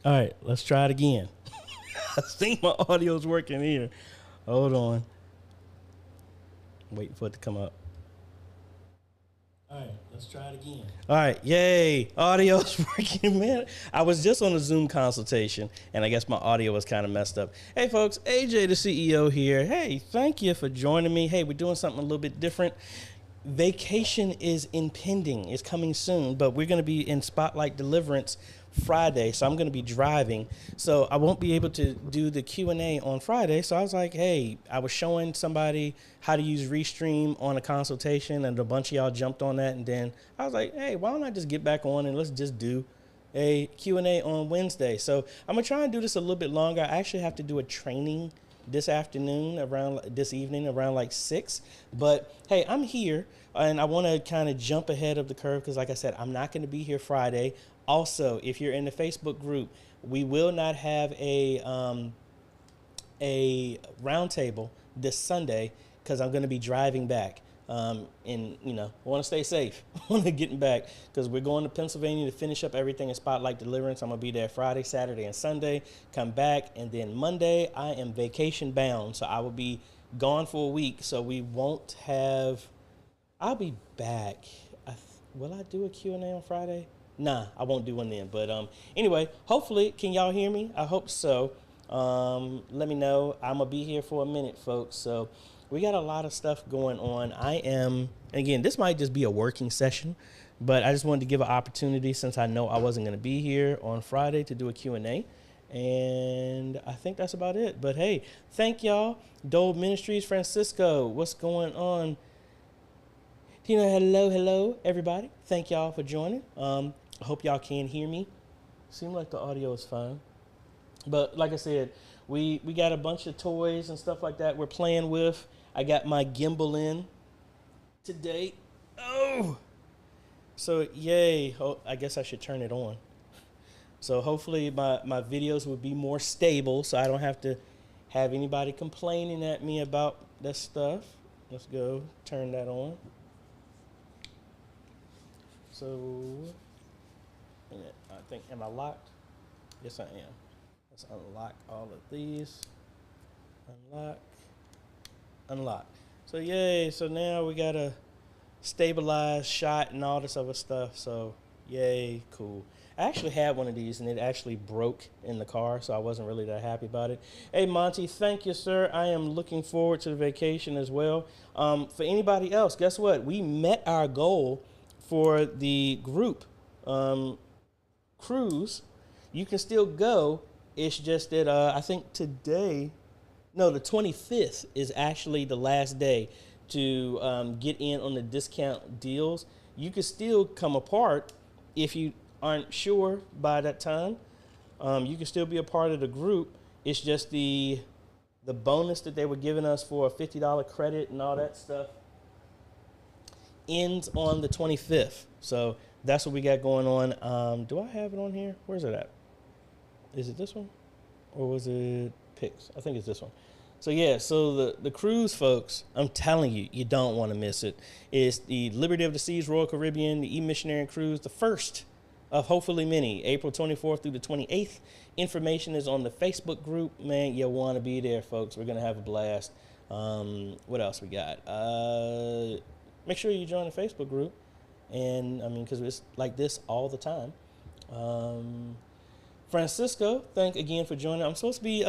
All right, let's try it again. I think my audio's working here. Hold on. Waiting for it to come up. All right, let's try it again. All right, yay. Audio's working, man. I was just on a Zoom consultation, and I guess my audio was kind of messed up. Hey, folks, AJay, the CEO here. Hey, thank you for joining me. Hey, we're doing something a little bit different. Vacation is impending. It's coming soon, but we're going to be in Spotlight Deliverance Friday, so I'm going to be driving, so I won't be able to do the Q&A on Friday. So I was like, hey, I was showing somebody how to use Restream on a consultation, and a bunch of y'all jumped on that, and then I was like, hey, why don't I just get back on and let's just do a Q&A on Wednesday. So I'm going to try and do this a little bit longer. I actually have to do a training this evening around like 6. But hey, I'm here, and I want to kind of jump ahead of the curve because, like I said, I'm not going to be here Friday. Also, if you're in the Facebook group, we will not have a roundtable this Sunday because I'm going to be driving back. And I want to stay safe. I want to get back because we're going to Pennsylvania to finish up everything in Spotlight Deliverance. I'm going to be there Friday, Saturday, and Sunday. Come back, and then Monday I am vacation bound, so I will be gone for a week. So we won't have. I'll be back. Will I do a Q&A on Friday? Nah, I won't do one then. But anyway, hopefully, can y'all hear me? I hope so. Let me know. I'm going to be here for a minute, folks. So we got a lot of stuff going on. Again, this might just be a working session, but I just wanted to give an opportunity since I know I wasn't going to be here on Friday to do a Q&A. And I think that's about it. But hey, thank y'all. Dole Ministries, Francisco, what's going on? Hello, everybody. Thank y'all for joining. I hope y'all can hear me. Seems like the audio is fine. But like I said, we got a bunch of toys and stuff like that we're playing with. I got my gimbal in today. Oh! So, yay. I guess I should turn it on. So hopefully my videos will be more stable so I don't have to have anybody complaining at me about that stuff. Let's go turn that on. So, I think, am I locked? Yes, I am. Let's unlock all of these. Unlock. So, yay. So now we got a stabilized shot and all this other stuff. So, yay, cool. I actually had one of these, and it actually broke in the car, so I wasn't really that happy about it. Hey, Monty, thank you, sir. I am looking forward to the vacation as well. For anybody else, guess what? We met our goal for the group cruise. You can still go. It's just that I think the 25th is actually the last day to get in on the discount deals. You can still come apart if you aren't sure by that time. You can still be a part of the group. It's just the bonus that they were giving us for a $50 credit and all that stuff ends on the 25th. So that's what we got going on. Do I have it on here? Where's it at? Is it this one? Or was it Pix? I think it's this one. So yeah, so the cruise, folks, I'm telling you, you don't want to miss it. It's the Liberty of the Seas Royal Caribbean, the E-Missionary Cruise, the first of hopefully many, April 24th through the 28th. Information is on the Facebook group. Man, you'll want to be there, folks. We're going to have a blast. What else we got? Make sure you join the Facebook group. And, I mean, because it's like this all the time. Francisco, thank again for joining. I'm supposed to be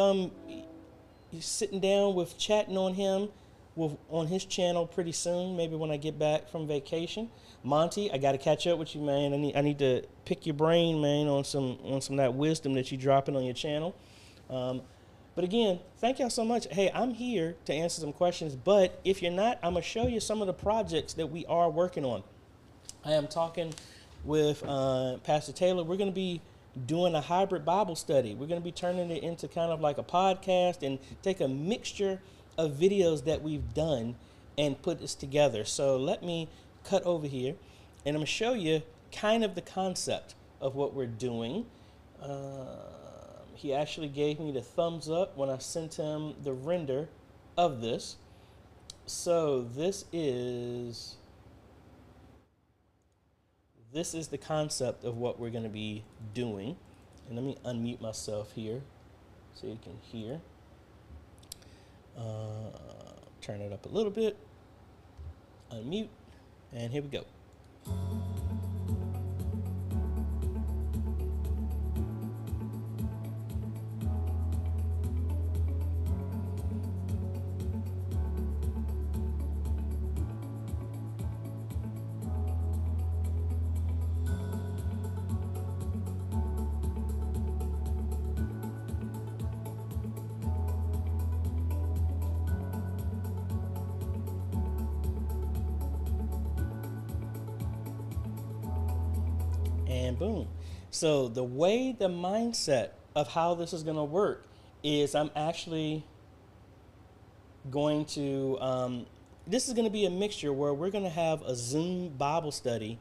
sitting down with chatting on him on his channel pretty soon, maybe when I get back from vacation. Monty, I got to catch up with you, man. I need to pick your brain, man, on some of that wisdom that you're dropping on your channel. But again, thank y'all so much. Hey, I'm here to answer some questions, but if you're not, I'm going to show you some of the projects that we are working on. I am talking with Pastor Taylor. We're going to be doing a hybrid Bible study. We're going to be turning it into kind of like a podcast and take a mixture of videos that we've done and put this together. So let me cut over here and I'm going to show you kind of the concept of what we're doing. He actually gave me the thumbs up when I sent him the render of this. So this is the concept of what we're going to be doing. And let me unmute myself here so you can hear. Turn it up a little bit. Unmute. And here we go. And boom. So the way the mindset of how this is going to work is I'm actually going to, this is going to be a mixture where we're going to have a Zoom Bible study,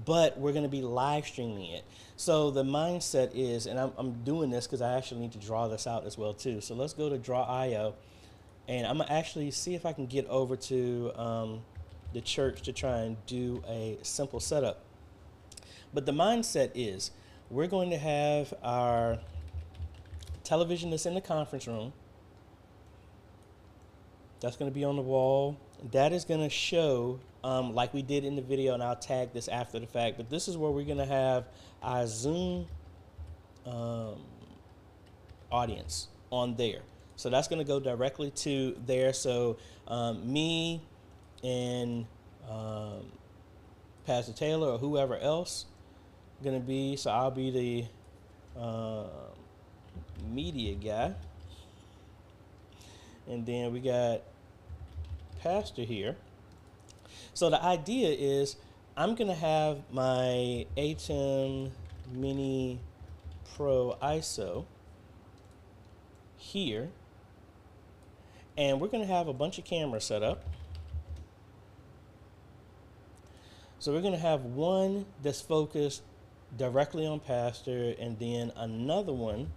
but we're going to be live streaming it. So the mindset is, and I'm doing this because I actually need to draw this out as well too. So let's go to Draw.io, and I'm going to actually see if I can get over to the church to try and do a simple setup. But the mindset is we're going to have our television that's in the conference room. That's going to be on the wall. That is going to show, like we did in the video, and I'll tag this after the fact, but this is where we're going to have our Zoom audience on there. So that's going to go directly to there. So me and Pastor Taylor or whoever else going to be, so I'll be the media guy. And then we got Pastor here. So the idea is I'm going to have my ATEM Mini Pro ISO here. And we're going to have a bunch of cameras set up. So we're going to have one that's focused directly on Pastor, and then another one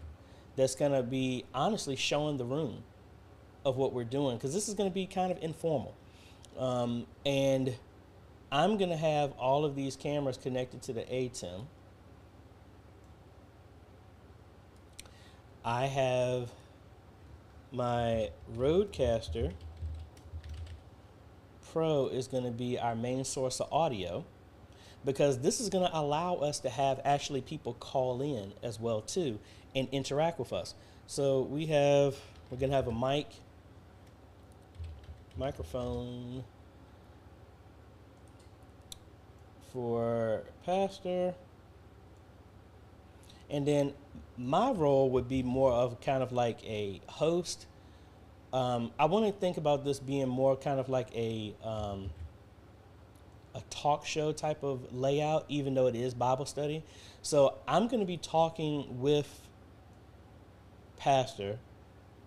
that's going to be honestly showing the room of what we're doing, because this is going to be kind of informal. And I'm going to have all of these cameras connected to the ATEM. I have my Rodecaster Pro is going to be our main source of audio, because this is going to allow us to have actually people call in as well too and interact with us. So we're going to have a microphone for Pastor, and then my role would be more of kind of like a host. I want to think about this being more kind of like a talk show type of layout, even though it is Bible study. So I'm going to be talking with Pastor,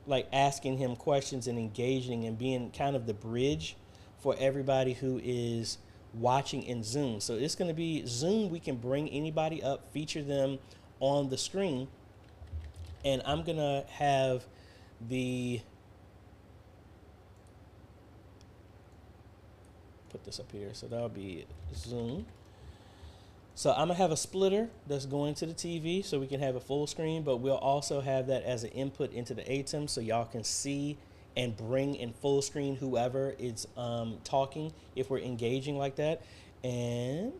like asking him questions and engaging and being kind of the bridge for everybody who is watching in Zoom. So it's going to be Zoom. We can bring anybody up, feature them on the screen, and I'm going to have put this up here. So that'll be Zoom. So I'm gonna have a splitter that's going to the TV so we can have a full screen, but we'll also have that as an input into the ATEM so y'all can see and bring in full screen whoever is talking if we're engaging like that. And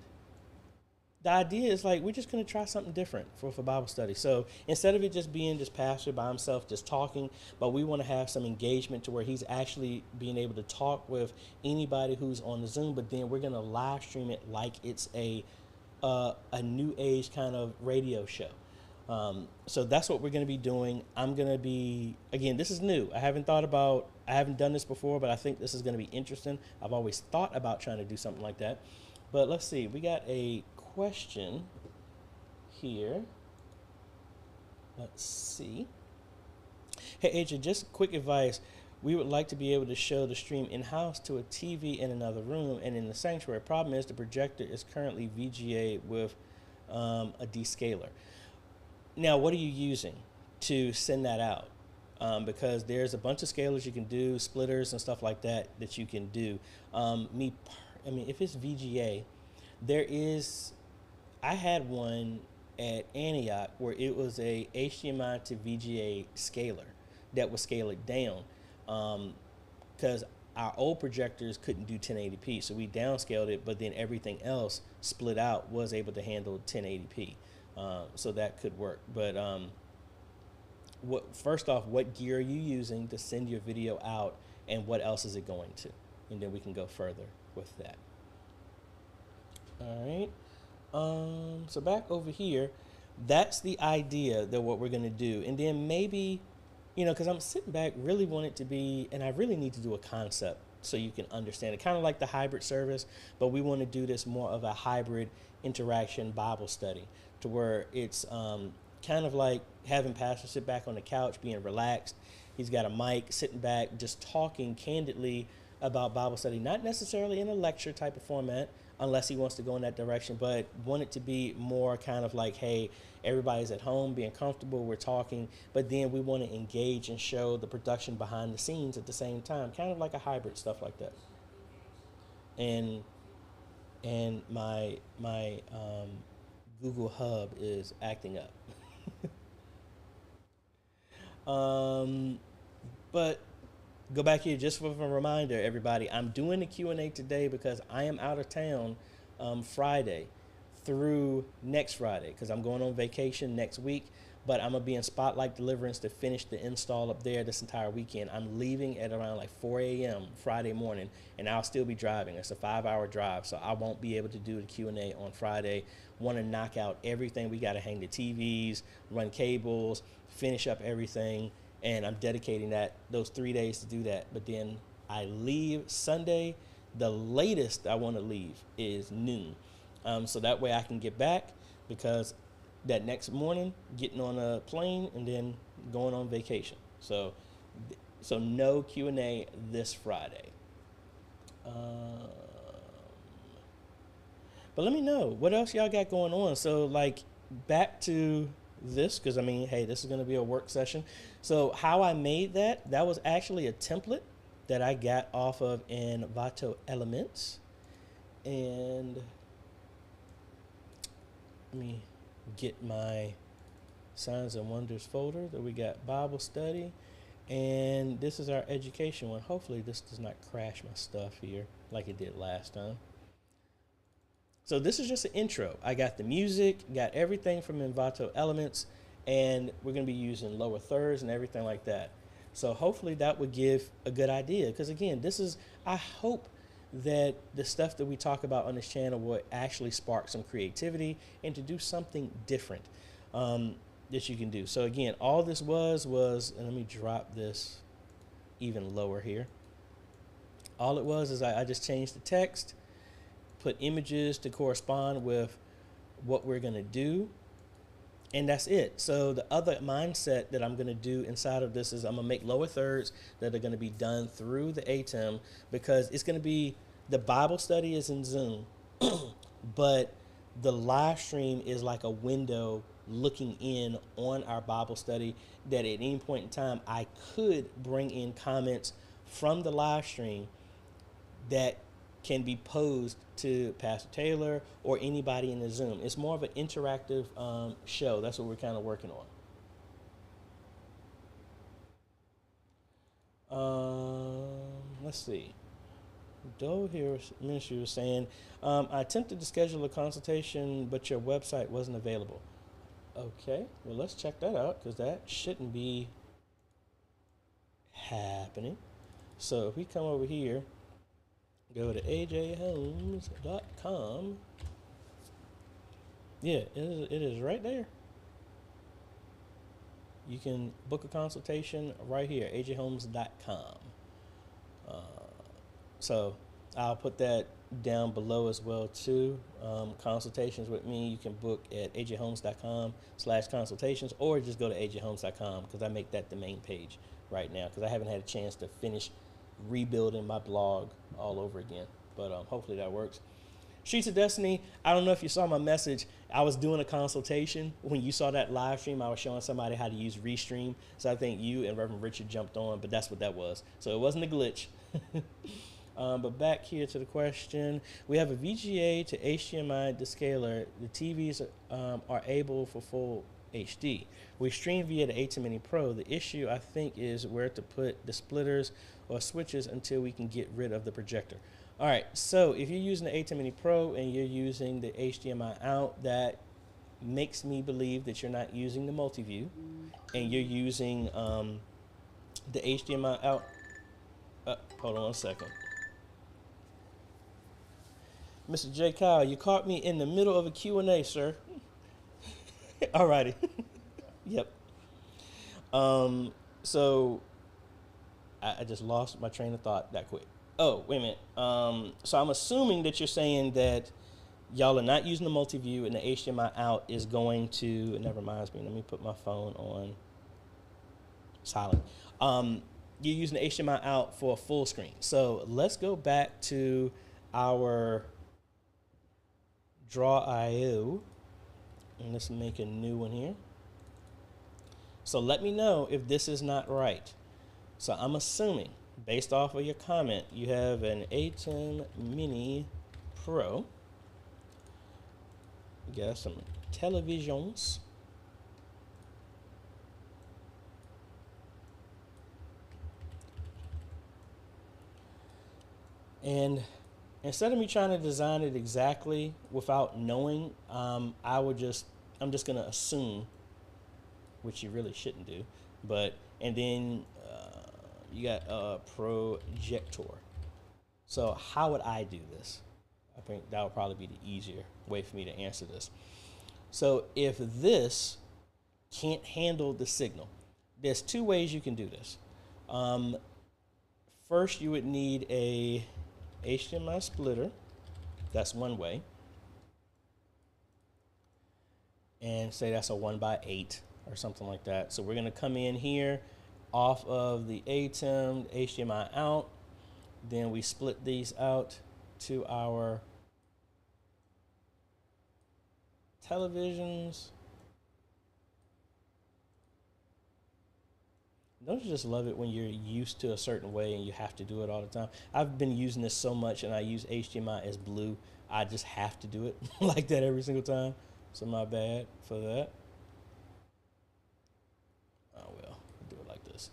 the idea is like we're just gonna try something different for Bible study. So instead of it just being just Pastor by himself just talking, but we want to have some engagement to where he's actually being able to talk with anybody who's on the Zoom, but then we're gonna live stream it like it's a new age kind of radio show. So that's what we're going to be doing. I'm going to be, again, this is new. I haven't done this before, but I think this is going to be interesting. I've always thought about trying to do something like that. But let's see, we got a question here. Let's see. Hey, AJ, just quick advice. We would like to be able to show the stream in-house to a TV in another room and in the sanctuary. Problem is the projector is currently VGA with a descaler. Now, what are you using to send that out? Because there's a bunch of scalers you can do, splitters and stuff like that you can do. If it's VGA, I had one at Antioch where it was a HDMI to VGA scaler that would scale it down, because our old projectors couldn't do 1080p, so we downscaled it, but then everything else split out was able to handle 1080p, so that could work. But first off, what gear are you using to send your video out, and what else is it going to? And then we can go further with that. All right. So back over here, that's the idea that what we're going to do. And then maybe, because I'm sitting back, really want it to be, and I really need to do a concept so you can understand it, kind of like the hybrid service, but we want to do this more of a hybrid interaction Bible study, to where it's kind of like having Pastor sit back on the couch, being relaxed. He's got a mic, sitting back, just talking candidly about Bible study, not necessarily in a lecture type of format, unless he wants to go in that direction, but want it to be more kind of like, hey, everybody's at home, being comfortable, we're talking, but then we want to engage and show the production behind the scenes at the same time, kind of like a hybrid, stuff like that. And my Google Hub is acting up. But go back here just for a reminder, everybody. I'm doing the Q&A today because I am out of town Friday through next Friday, because I'm going on vacation next week. But I'm going to be in Spotlight Deliverance to finish the install up there this entire weekend. I'm leaving at around like 4 a.m. Friday morning, and I'll still be driving. It's a 5-hour drive, so I won't be able to do the Q&A on Friday. Want to knock out everything. We got to hang the TVs, run cables, finish up everything, and I'm dedicating those 3 days to do that. But then I leave Sunday. The latest I want to leave is noon, so that way I can get back, because that next morning, getting on a plane and then going on vacation. So no Q&A this Friday. But let me know what else y'all got going on. So like back to this, because I mean, hey, this is going to be a work session. So how I made that was actually a template that I got off of Envato Elements. And let me get my Signs and Wonders folder that we got Bible study, and this is our education one. Hopefully this does not crash my stuff here like it did last time. So this is just an intro. I got the music, got everything from Envato Elements, and we're going to be using lower thirds and everything like that. So hopefully that would give a good idea, because again, I hope that the stuff that we talk about on this channel will actually spark some creativity and to do something different that you can do. So again, all this was, and let me drop this even lower here. All it was is I just changed the text, put images to correspond with what we're going to do, and that's it. So the other mindset that I'm going to do inside of this is I'm going to make lower thirds that are going to be done through the ATEM, because it's going to be, the Bible study is in Zoom, but the live stream is like a window looking in on our Bible study, that at any point in time I could bring in comments from the live stream that can be posed to Pastor Taylor or anybody in the Zoom. It's more of an interactive show. That's what we're kind of working on. Let's see. Doe here ministry was saying, I attempted to schedule a consultation, but your website wasn't available. Okay, well, let's check that out, because that shouldn't be happening. So if we come over here, go to AJaytheCEO.com. Yeah, it is right there. You can book a consultation right here, AJaytheCEO.com. So I'll put that down below as well too. Consultations with me, you can book at AJaytheCEO.com/consultations, or just go to AJaytheCEO.com, because I make that the main page right now, because I haven't had a chance to finish rebuilding my blog all over again. But hopefully that works. Streets of Destiny, I don't know if you saw my message. I was doing a consultation. When you saw that live stream, I was showing somebody how to use Restream. So I think you and Reverend Richard jumped on, but that's what that was. So it wasn't a glitch. But back here to the question, we have a VGA to HDMI descaler. The TVs are able for full HD. We stream via the A10 Mini Pro. The issue, I think, is where to put the splitters or switches until we can get rid of the projector. All right, so if you're using the A10 Mini Pro and you're using the HDMI out, that makes me believe that you're not using the multi-view and you're using the HDMI out. Hold on 1 second. Mr. J. Kyle, you caught me in the middle of a Q&A, sir. All righty. Yep. So I just lost my train of thought that quick. Oh, wait a minute. So I'm assuming that you're saying that y'all are not using the multi-view and the HDMI out is going to, it never reminds me, let me put my phone on silent. You're using the HDMI out for a full screen. So let's go back to our Draw.io and let's make a new one here. So let me know if this is not right. So I'm assuming, based off of your comment, you have an A10 Mini Pro. You got some televisions. And instead of me trying to design it exactly without knowing, I'm just gonna assume, which you really shouldn't do, and then you got a projector. So how would I do this? I think that would probably be the easier way for me to answer this. So if this can't handle the signal, there's two ways you can do this. First, you would need a HDMI splitter. That's one way. And say that's a 1x8 or something like that. So we're gonna come in here off of the ATEM, HDMI out. Then we split these out to our televisions. Don't you just love it when you're used to a certain way and you have to do it all the time? I've been using this so much and I use HDMI as blue. I just have to do it like that every single time. So my bad for that. Oh well, I'll do it like this.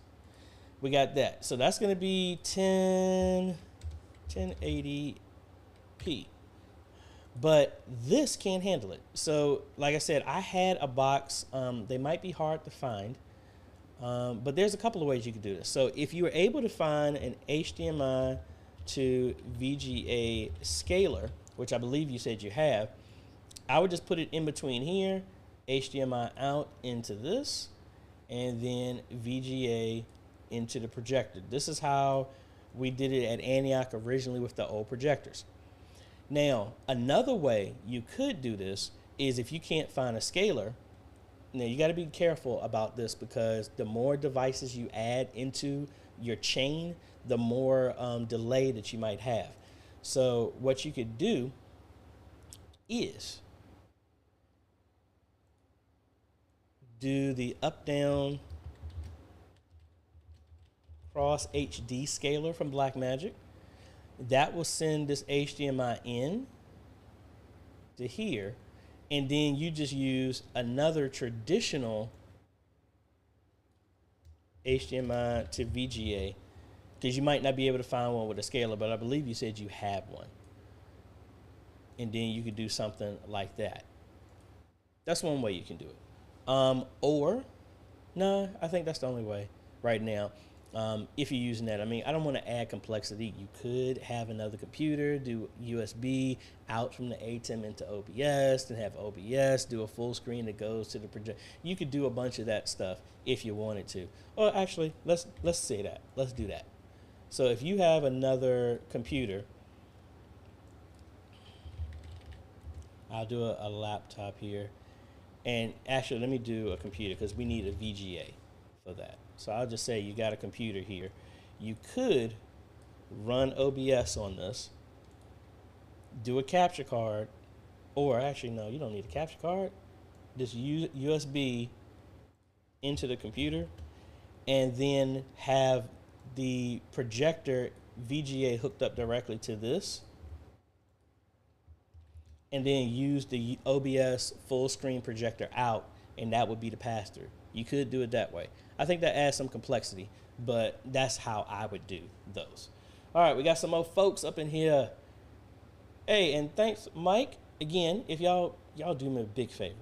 We got that. So that's gonna be 1080p. But this can't handle it. So like I said, I had a box. They might be hard to find. But there's a couple of ways you can do this. So if you were able to find an HDMI to VGA scaler, which I believe you said you have, I would just put it in between here, HDMI out into this, and then VGA into the projector. This is how we did it at Antioch originally with the old projectors. Now, another way you could do this is if you can't find a scaler. Now, you got to be careful about this because the more devices you add into your chain, the more delay that you might have. So what you could do is do the up-down cross HD scaler from Blackmagic. That will send this HDMI in to here. And then you just use another traditional HDMI to VGA because you might not be able to find one with a scaler, but I believe you said you have one. And then you could do something like that. That's one way you can do it. Or, no, I think that's the only way right now. If you're using that, I mean, I don't want to add complexity. You could have another computer, do USB out from the ATEM into OBS, then have OBS, do a full screen that goes to the projector. You could do a bunch of that stuff if you wanted to. Or actually, let's say that. Let's do that. So if you have another computer, I'll do a laptop here. And actually, let me do a computer because we need a VGA for that. So I'll just say you got a computer here. You could run OBS on this, do a capture card, or actually, no, you don't need a capture card. Just use USB into the computer and then have the projector VGA hooked up directly to this, and then use the OBS full screen projector out, and that would be the pass-through. You could do it that way. I think that adds some complexity, but that's how I would do those. All right, we got some more folks up in here. Hey, and thanks, Mike. Again, if y'all do me a big favor,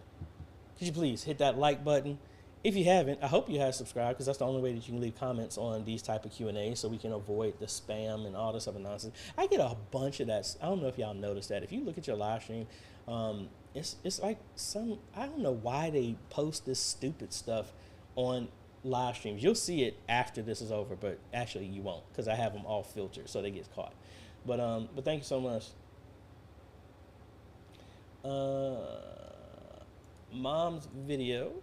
could you please hit that like button? If you haven't, I hope you have subscribed, because that's the only way that you can leave comments on these type of Q&As, so we can avoid the spam and all this other nonsense. I get a bunch of that. I don't know if y'all noticed that. If you look at your live stream, it's like I don't know why they post this stupid stuff on live streams. You'll see it after this is over, but actually you won't, because I have them all filtered so they get caught. But thank you so much. Mom's video.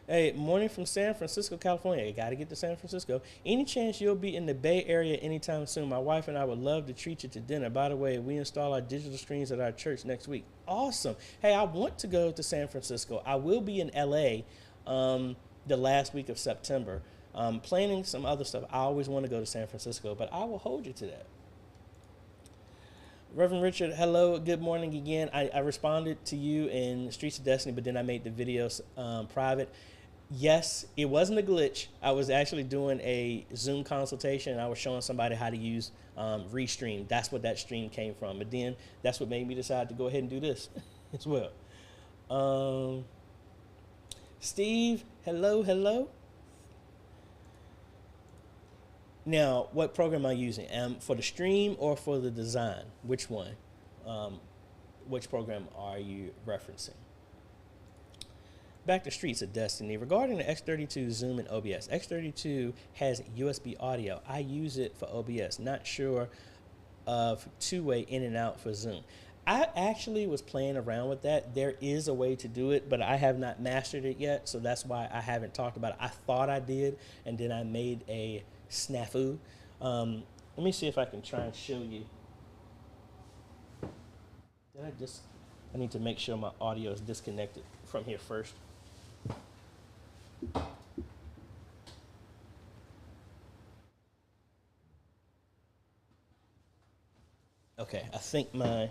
Hey, morning from San Francisco, California. You got to get to San Francisco. Any chance you'll be in the Bay Area anytime soon? My wife and I would love to treat you to dinner. By the way, we install our digital screens at our church next week. Awesome. Hey, I want to go to San Francisco. I will be in LA the last week of September. Planning some other stuff. I always want to go to San Francisco, but I will hold you to that. Reverend Richard, hello, good morning again. I responded to you in Streets of Destiny, but then I made the videos private. Yes, it wasn't a glitch. I was actually doing a Zoom consultation, and I was showing somebody how to use Restream. That's what that stream came from. But then that's what made me decide to go ahead and do this as well. Steve, hello, hello. Now, what program am I using? For the stream or for the design? Which one? Which program are you referencing? Back to Streets of Destiny. Regarding the X32 Zoom and OBS, X32 has USB audio. I use it for OBS. Not sure of two-way in and out for Zoom. I actually was playing around with that. There is a way to do it, but I have not mastered it yet, so that's why I haven't talked about it. I thought I did, and then I made a snafu. Let me see if I can try and show you. I need to make sure my audio is disconnected from here first. Okay, I think my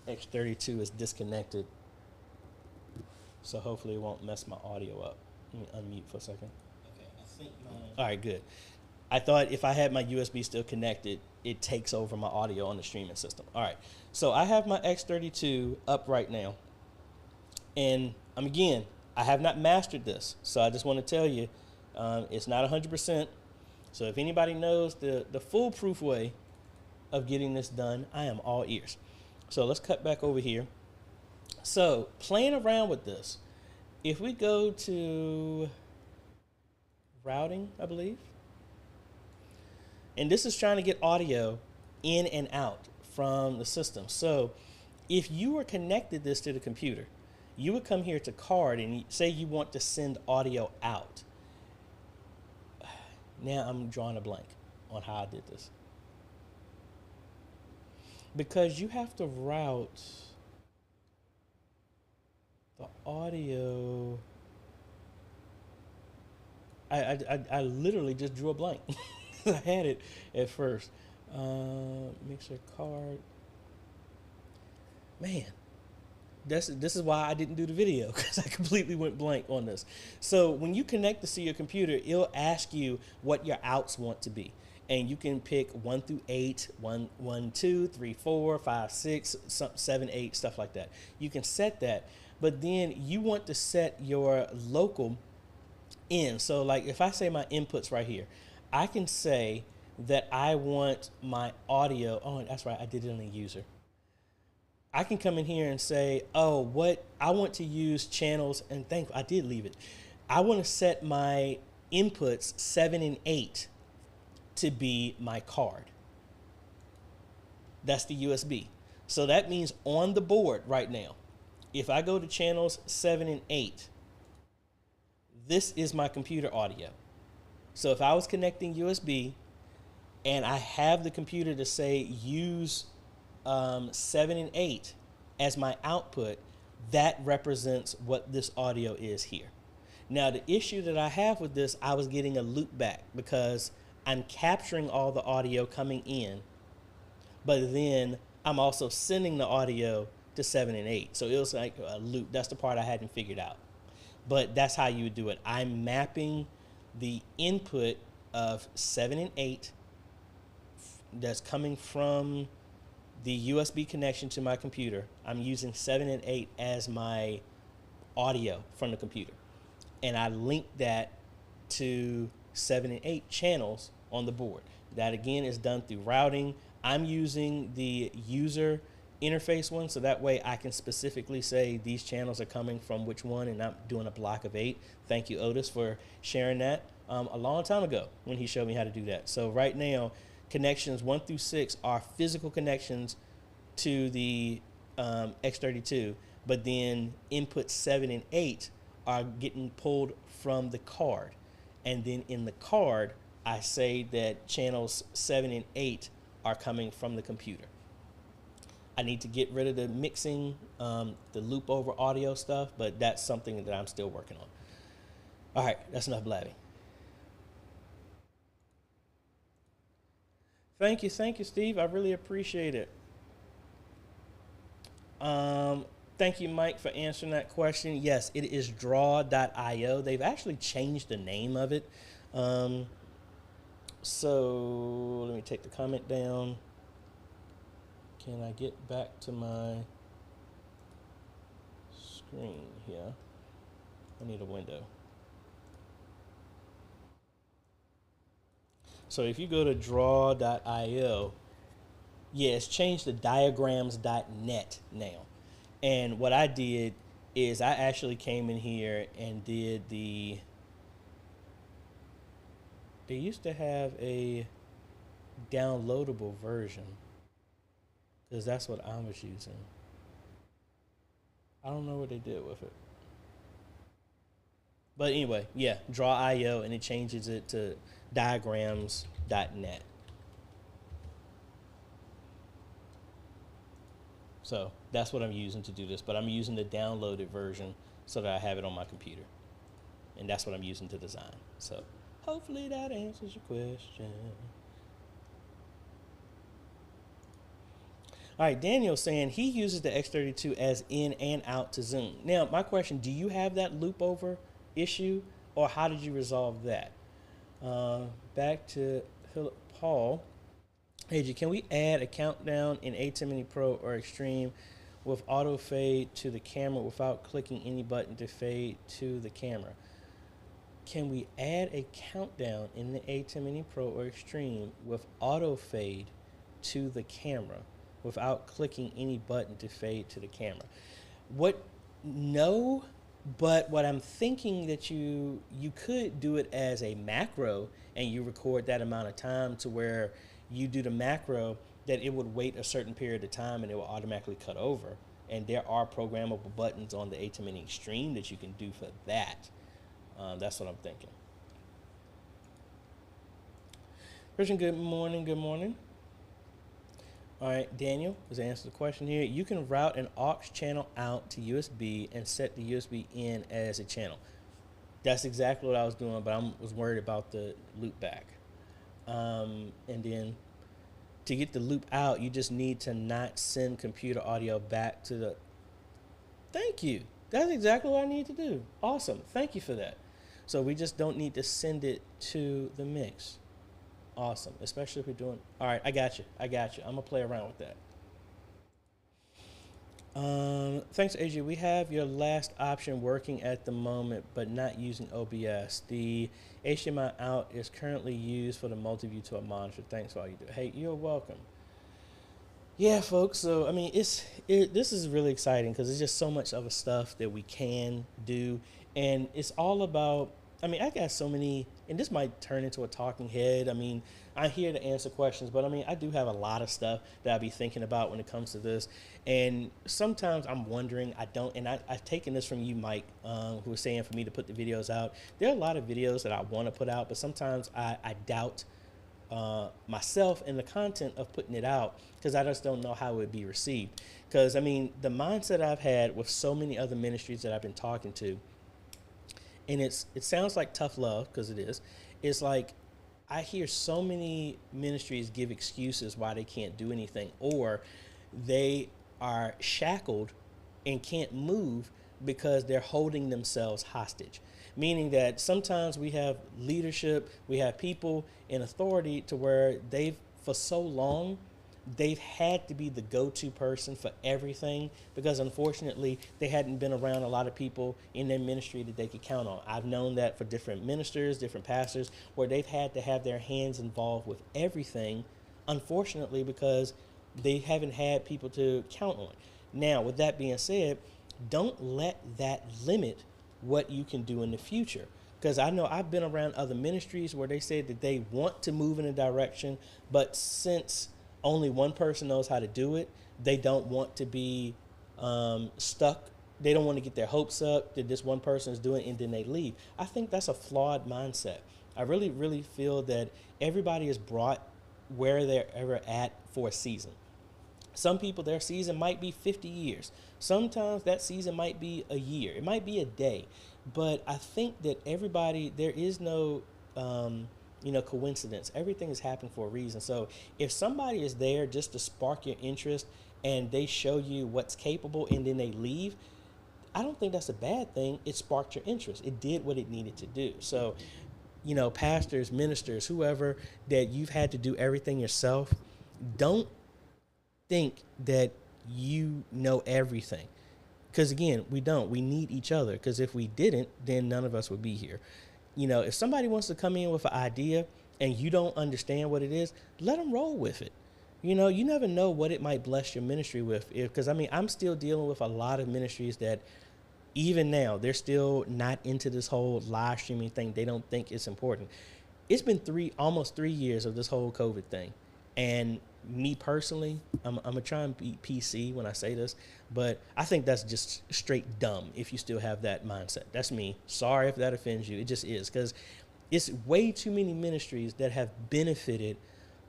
X32 is disconnected, so hopefully it won't mess my audio up. Let me unmute for a second. Okay, I think all right, good. I thought if I had my USB still connected, it takes over my audio on the streaming system. All right, so I have my X32 up right now, and again, I have not mastered this, so I just want to tell you, it's not 100%. So if anybody knows the foolproof way of getting this done, I am all ears. So let's cut back over here. So playing around with this, if we go to routing, I believe, and this is trying to get audio in and out from the system. So if you were connected this to the computer, you would come here to card and say you want to send audio out. Now I'm drawing a blank on how I did this. Because you have to route the audio. I literally just drew a blank. I had it at first. Mixer card. Man, this is why I didn't do the video, because I completely went blank on this. So when you connect this to your computer, it'll ask you what your outs want to be. And you can pick 1 through 8, 1, 2, 3, 4, 5, 6, 7, 8, stuff like that. You can set that, but then you want to set your local in. So like if I say my inputs right here, I can say that I want my audio. Oh, that's right, I did it on the user. I can come in here and say, oh, what I want to use channels, and I did leave it. I want to set my inputs 7 and 8 to be my card. That's the USB. So that means on the board right now, if I go to channels 7 and 8, this is my computer audio. So if I was connecting USB and I have the computer to say use 7 and 8 as my output, that represents what this audio is here. Now the issue that I have with this, I was getting a loop back because I'm capturing all the audio coming in, but then I'm also sending the audio to 7 and 8. So it was like a loop. That's the part I hadn't figured out. But that's how you would do it. I'm mapping the input of 7 and 8 that's coming from the USB connection to my computer. I'm using 7 and 8 as my audio from the computer. And I link that to 7 and 8 channels on the board. That again is done through routing. I'm using the user interface one, so that way I can specifically say these channels are coming from which one, and I'm doing a block of 8. Thank you, Otis, for sharing that a long time ago when he showed me how to do that. So right now, connections 1 through 6 are physical connections to the X32, but then input 7 and 8 are getting pulled from the card. And then in the card, I say that channels 7 and 8 are coming from the computer. I need to get rid of the mixing, the loop over audio stuff, but that's something that I'm still working on. All right, that's enough blabbing. Thank you, Steve. I really appreciate it. Thank you, Mike, for answering that question. Yes, it is draw.io. They've actually changed the name of it. So let me take the comment down. Can I get back to my screen here? I need a window. So if you go to draw.io, yeah, it's changed to diagrams.net now. And what I did is I actually came in here and did they used to have a downloadable version, because that's what I was using. I don't know what they did with it. But anyway, yeah, draw.io, and it changes it to diagrams.net. So that's what I'm using to do this, but I'm using the downloaded version so that I have it on my computer. And that's what I'm using to design. So hopefully that answers your question. All right, Daniel's saying he uses the X32 as in and out to Zoom. Now, my question, do you have that loop over issue, or how did you resolve that? Back to Philip Paul. AJ, can we add a countdown in ATEM Mini Pro or Extreme with auto fade to the camera without clicking any button to fade to the camera? Can we add a countdown in the ATEM Mini Pro or Extreme with auto fade to the camera without clicking any button to fade to the camera? No, but what I'm thinking that you could do it as a macro, and you record that amount of time to where you do the macro that it would wait a certain period of time and it will automatically cut over. And there are programmable buttons on the ATEM Mini Extreme that you can do for that. That's what I'm thinking. Christian, good morning, good morning. All right, Daniel has answered the question here. You can route an aux channel out to USB and set the USB in as a channel. That's exactly what I was doing, but I was worried about the loop back. And then to get the loop out, you just need to not send computer audio back to the... Thank you. That's exactly what I need to do. Awesome. Thank you for that. So we just don't need to send it to the mix. Awesome. Especially if we're doing... All right, I got you. I'm going to play around with that. Thanks, AJ. We have your last option working at the moment, but not using OBS. The HDMI out is currently used for the multi-view to a monitor. Thanks for all you do. Hey, you're welcome. Yeah, folks. So, I mean, this is really exciting because it's just so much other stuff that we can do. And it's all about, I mean, I got so many, and this might turn into a talking head. I mean, I'm here to answer questions, but I mean, I do have a lot of stuff that I'll be thinking about when it comes to this. And sometimes I'm wondering, I've taken this from you, Mike, who was saying for me to put the videos out. There are a lot of videos that I want to put out, but sometimes I doubt myself and the content of putting it out because I just don't know how it would be received. Because, I mean, the mindset I've had with so many other ministries that I've been talking to, and it sounds like tough love, because it is, it's like, I hear so many ministries give excuses why they can't do anything, or they are shackled and can't move because they're holding themselves hostage. Meaning that sometimes we have leadership, we have people in authority to where for so long, they've had to be the go-to person for everything because unfortunately they hadn't been around a lot of people in their ministry that they could count on. I've known that for different ministers, different pastors, where they've had to have their hands involved with everything, unfortunately, because they haven't had people to count on. Now, with that being said, don't let that limit what you can do in the future. Because I know I've been around other ministries where they said that they want to move in a direction, but since only one person knows how to do it, they don't want to be stuck. They don't want to get their hopes up that this one person is doing it and then they leave. I think that's a flawed mindset. I really, really feel that everybody is brought where they're ever at for a season. Some people, their season might be 50 years. Sometimes that season might be a year. It might be a day. But I think that everybody, there is no, coincidence. Everything is happening for a reason. So if somebody is there just to spark your interest and they show you what's capable and then they leave, I don't think that's a bad thing. It sparked your interest. It did what it needed to do. So, pastors, ministers, whoever, that you've had to do everything yourself, don't think that you know everything. Because again, we don't. We need each other. Because if we didn't, then none of us would be here. If somebody wants to come in with an idea and you don't understand what it is, let them roll with it. You never know what it might bless your ministry with. Because I'm still dealing with a lot of ministries that even now, they're still not into this whole live streaming thing. They don't think it's important. It's been almost 3 years of this whole COVID thing. And me personally, I'm going to try and be PC when I say this, but I think that's just straight dumb if you still have that mindset. That's me. Sorry if that offends you. It just is, because it's way too many ministries that have benefited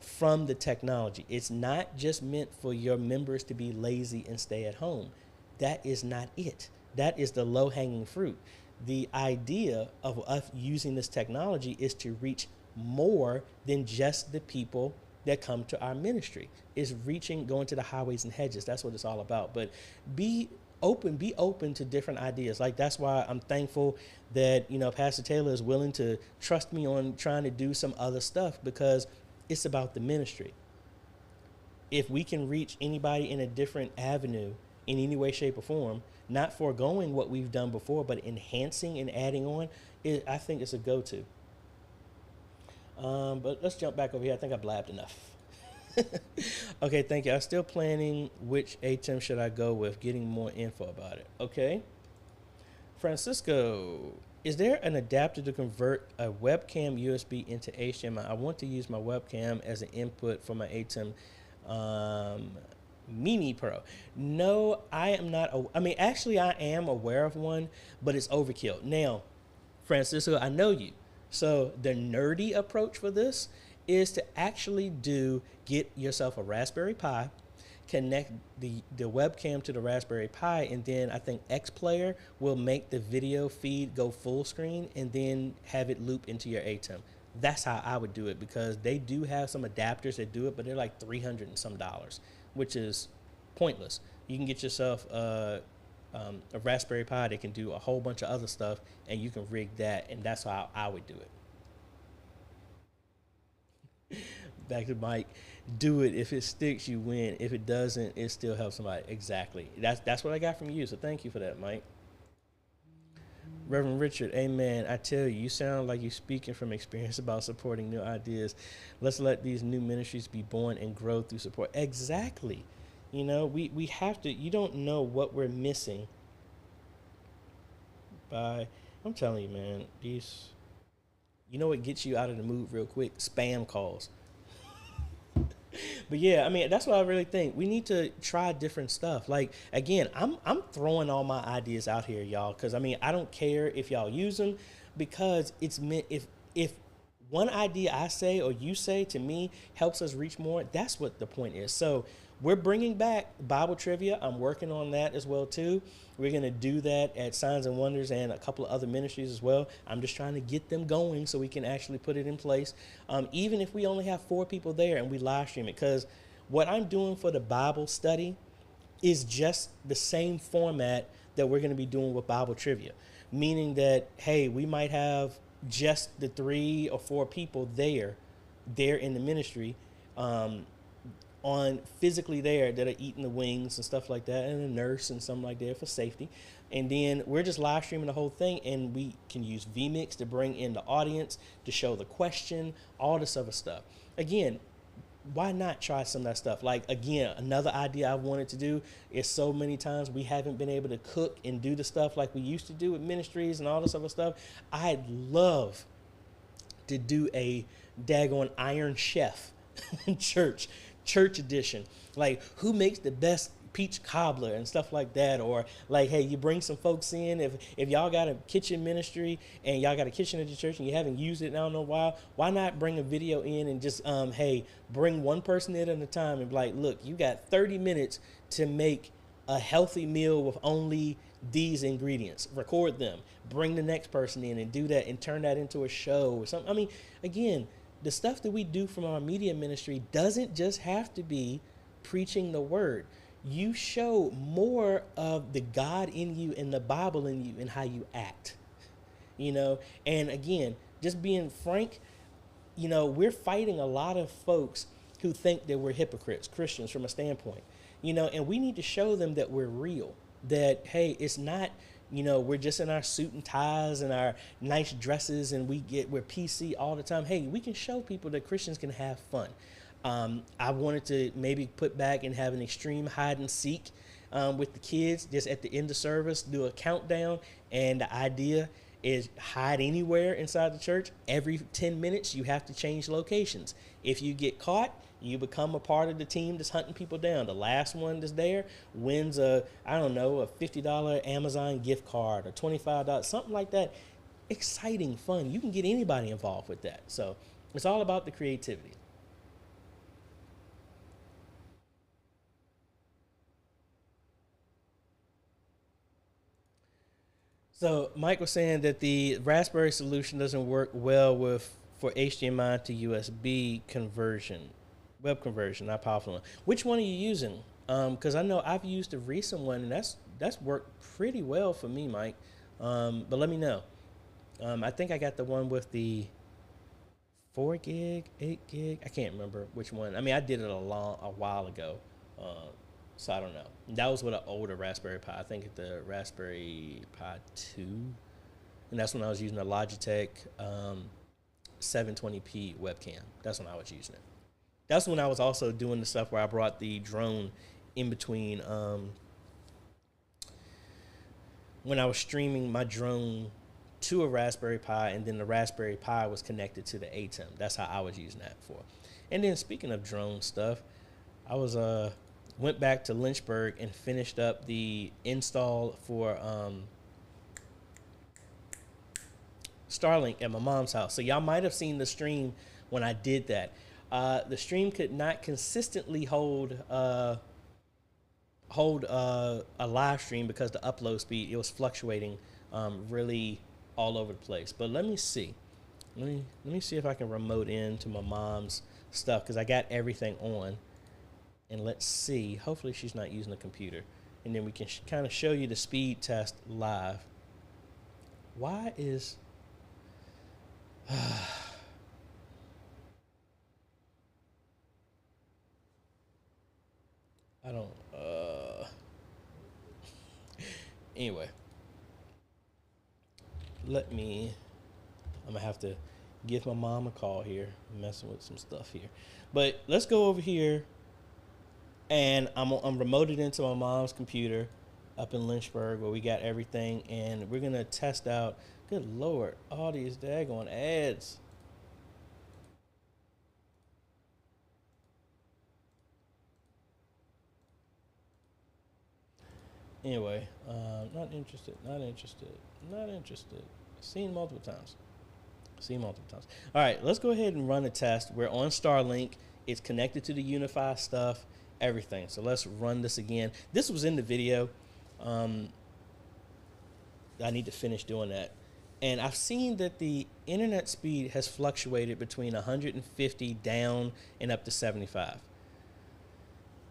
from the technology. It's not just meant for your members to be lazy and stay at home. That is not it. That is the low-hanging fruit. The idea of us using this technology is to reach more than just the people that come to our ministry. Is going to the highways and hedges. That's what it's all about. But be open to different ideas. Like, that's why I'm thankful that, Pastor Taylor is willing to trust me on trying to do some other stuff, because it's about the ministry. If we can reach anybody in a different avenue in any way, shape, or form, not foregoing what we've done before, but enhancing and adding on, I think it's a go-to. But let's jump back over here. I think I blabbed enough. Okay, thank you. I'm still planning which ATEM should I go with, getting more info about it. Okay. Francisco, is there an adapter to convert a webcam USB into HDMI? I want to use my webcam as an input for my ATEM Mini Pro. No, I am not. Actually, I am aware of one, but it's overkill. Now, Francisco, I know you. So the nerdy approach for this is to actually get yourself a Raspberry Pi, connect the webcam to the Raspberry Pi, and then I think XPlayer will make the video feed go full screen and then have it loop into your ATEM. That's how I would do it, because they do have some adapters that do it, but they're like $300 and some, which is pointless. You can get yourself a Raspberry Pi that can do a whole bunch of other stuff, and you can rig that, and that's how I would do it. Back to Mike. Do it. If it sticks, you win. If it doesn't, it still helps somebody. Exactly. That's what I got from you, so thank you for that, Mike. Reverend Richard, amen. I tell you, you sound like you're speaking from experience about supporting new ideas. Let's let these new ministries be born and grow through support. Exactly. We have to. You don't know what we're missing by, I'm telling you, man, what gets you out of the mood real quick? Spam calls. But yeah, that's what I really think. We need to try different stuff. Like, again, I'm throwing all my ideas out here, y'all, because I don't care if y'all use them, because it's meant, if one idea I say or you say to me helps us reach more, that's what the point is. So we're bringing back Bible trivia. I'm working on that as well too. We're going to do that at Signs and Wonders and a couple of other ministries as well. I'm just trying to get them going so we can actually put it in place. Even if we only have 4 people there and we live stream it, because what I'm doing for the Bible study is just the same format that we're going to be doing with Bible trivia, meaning that, hey, we might have just the 3 or 4 people there in the ministry, on physically there, that are eating the wings and stuff like that, and a nurse and something like that for safety. And then we're just live streaming the whole thing, and we can use vMix to bring in the audience, to show the question, all this other stuff. Again, why not try some of that stuff? Like, again, another idea I wanted to do is, so many times we haven't been able to cook and do the stuff like we used to do with ministries and all this other stuff. I'd love to do a daggone Iron Chef church edition. Like, who makes the best peach cobbler and stuff like that? Or like, hey, you bring some folks in, if y'all got a kitchen ministry and y'all got a kitchen at the church and you haven't used it in I don't know why not bring a video in and just hey, bring one person in at a time and be like, look, you got 30 minutes to make a healthy meal with only these ingredients. Record them, bring the next person in and do that, and turn that into a show or something. I mean, again, the stuff that we do from our media ministry doesn't just have to be preaching the word. You show more of the God in you and the Bible in you and how you act, And again, just being frank, we're fighting a lot of folks who think that we're hypocrites, Christians from a standpoint, and we need to show them that we're real, that, hey, it's not, we're just in our suit and ties and our nice dresses and we're PC all the time. Hey, we can show people that Christians can have fun. I wanted to maybe put back and have an extreme hide and seek with the kids, just at the end of service, do a countdown. And the idea is hide anywhere inside the church. Every 10 minutes, you have to change locations. If you get caught, you become a part of the team that's hunting people down. The last one that's there wins a $50 Amazon gift card or $25, something like that. Exciting, fun. You can get anybody involved with that. So it's all about the creativity. So Mike was saying that the Raspberry solution doesn't work well for HDMI to USB conversion. Web conversion, not powerful enough. Which one are you using? Because I know I've used a recent one, and that's worked pretty well for me, Mike. But let me know. I think I got the one with the 4 gig, 8 gig. I can't remember which one. I mean, I did it a while ago, so I don't know. That was with an older Raspberry Pi. I think the Raspberry Pi 2, and that's when I was using a Logitech 720p webcam. That's when I was using it. That's when I was also doing the stuff where I brought the drone in between, when I was streaming my drone to a Raspberry Pi, and then the Raspberry Pi was connected to the ATEM. That's how I was using that for. And then speaking of drone stuff, I was went back to Lynchburg and finished up the install for Starlink at my mom's house. So y'all might have seen the stream when I did that. The stream could not consistently hold a live stream because the upload speed, it was fluctuating really all over the place. But let me see. Let me see if I can remote into my mom's stuff, because I got everything on. And let's see. Hopefully she's not using a computer. And then we can kind of show you the speed test live. Why is... I don't, anyway, I'm gonna have to give my mom a call here. I'm messing with some stuff here, but let's go over here, and I'm remoted into my mom's computer up in Lynchburg where we got everything, and we're gonna test out, good Lord, all these daggone ads. Anyway, not interested. Seen multiple times. All right, let's go ahead and run a test. We're on Starlink. It's connected to the Unify stuff. everything. So let's run this again. This was in the video. I need to finish doing that. And I've seen that the internet speed has fluctuated between 150 down and up to 75.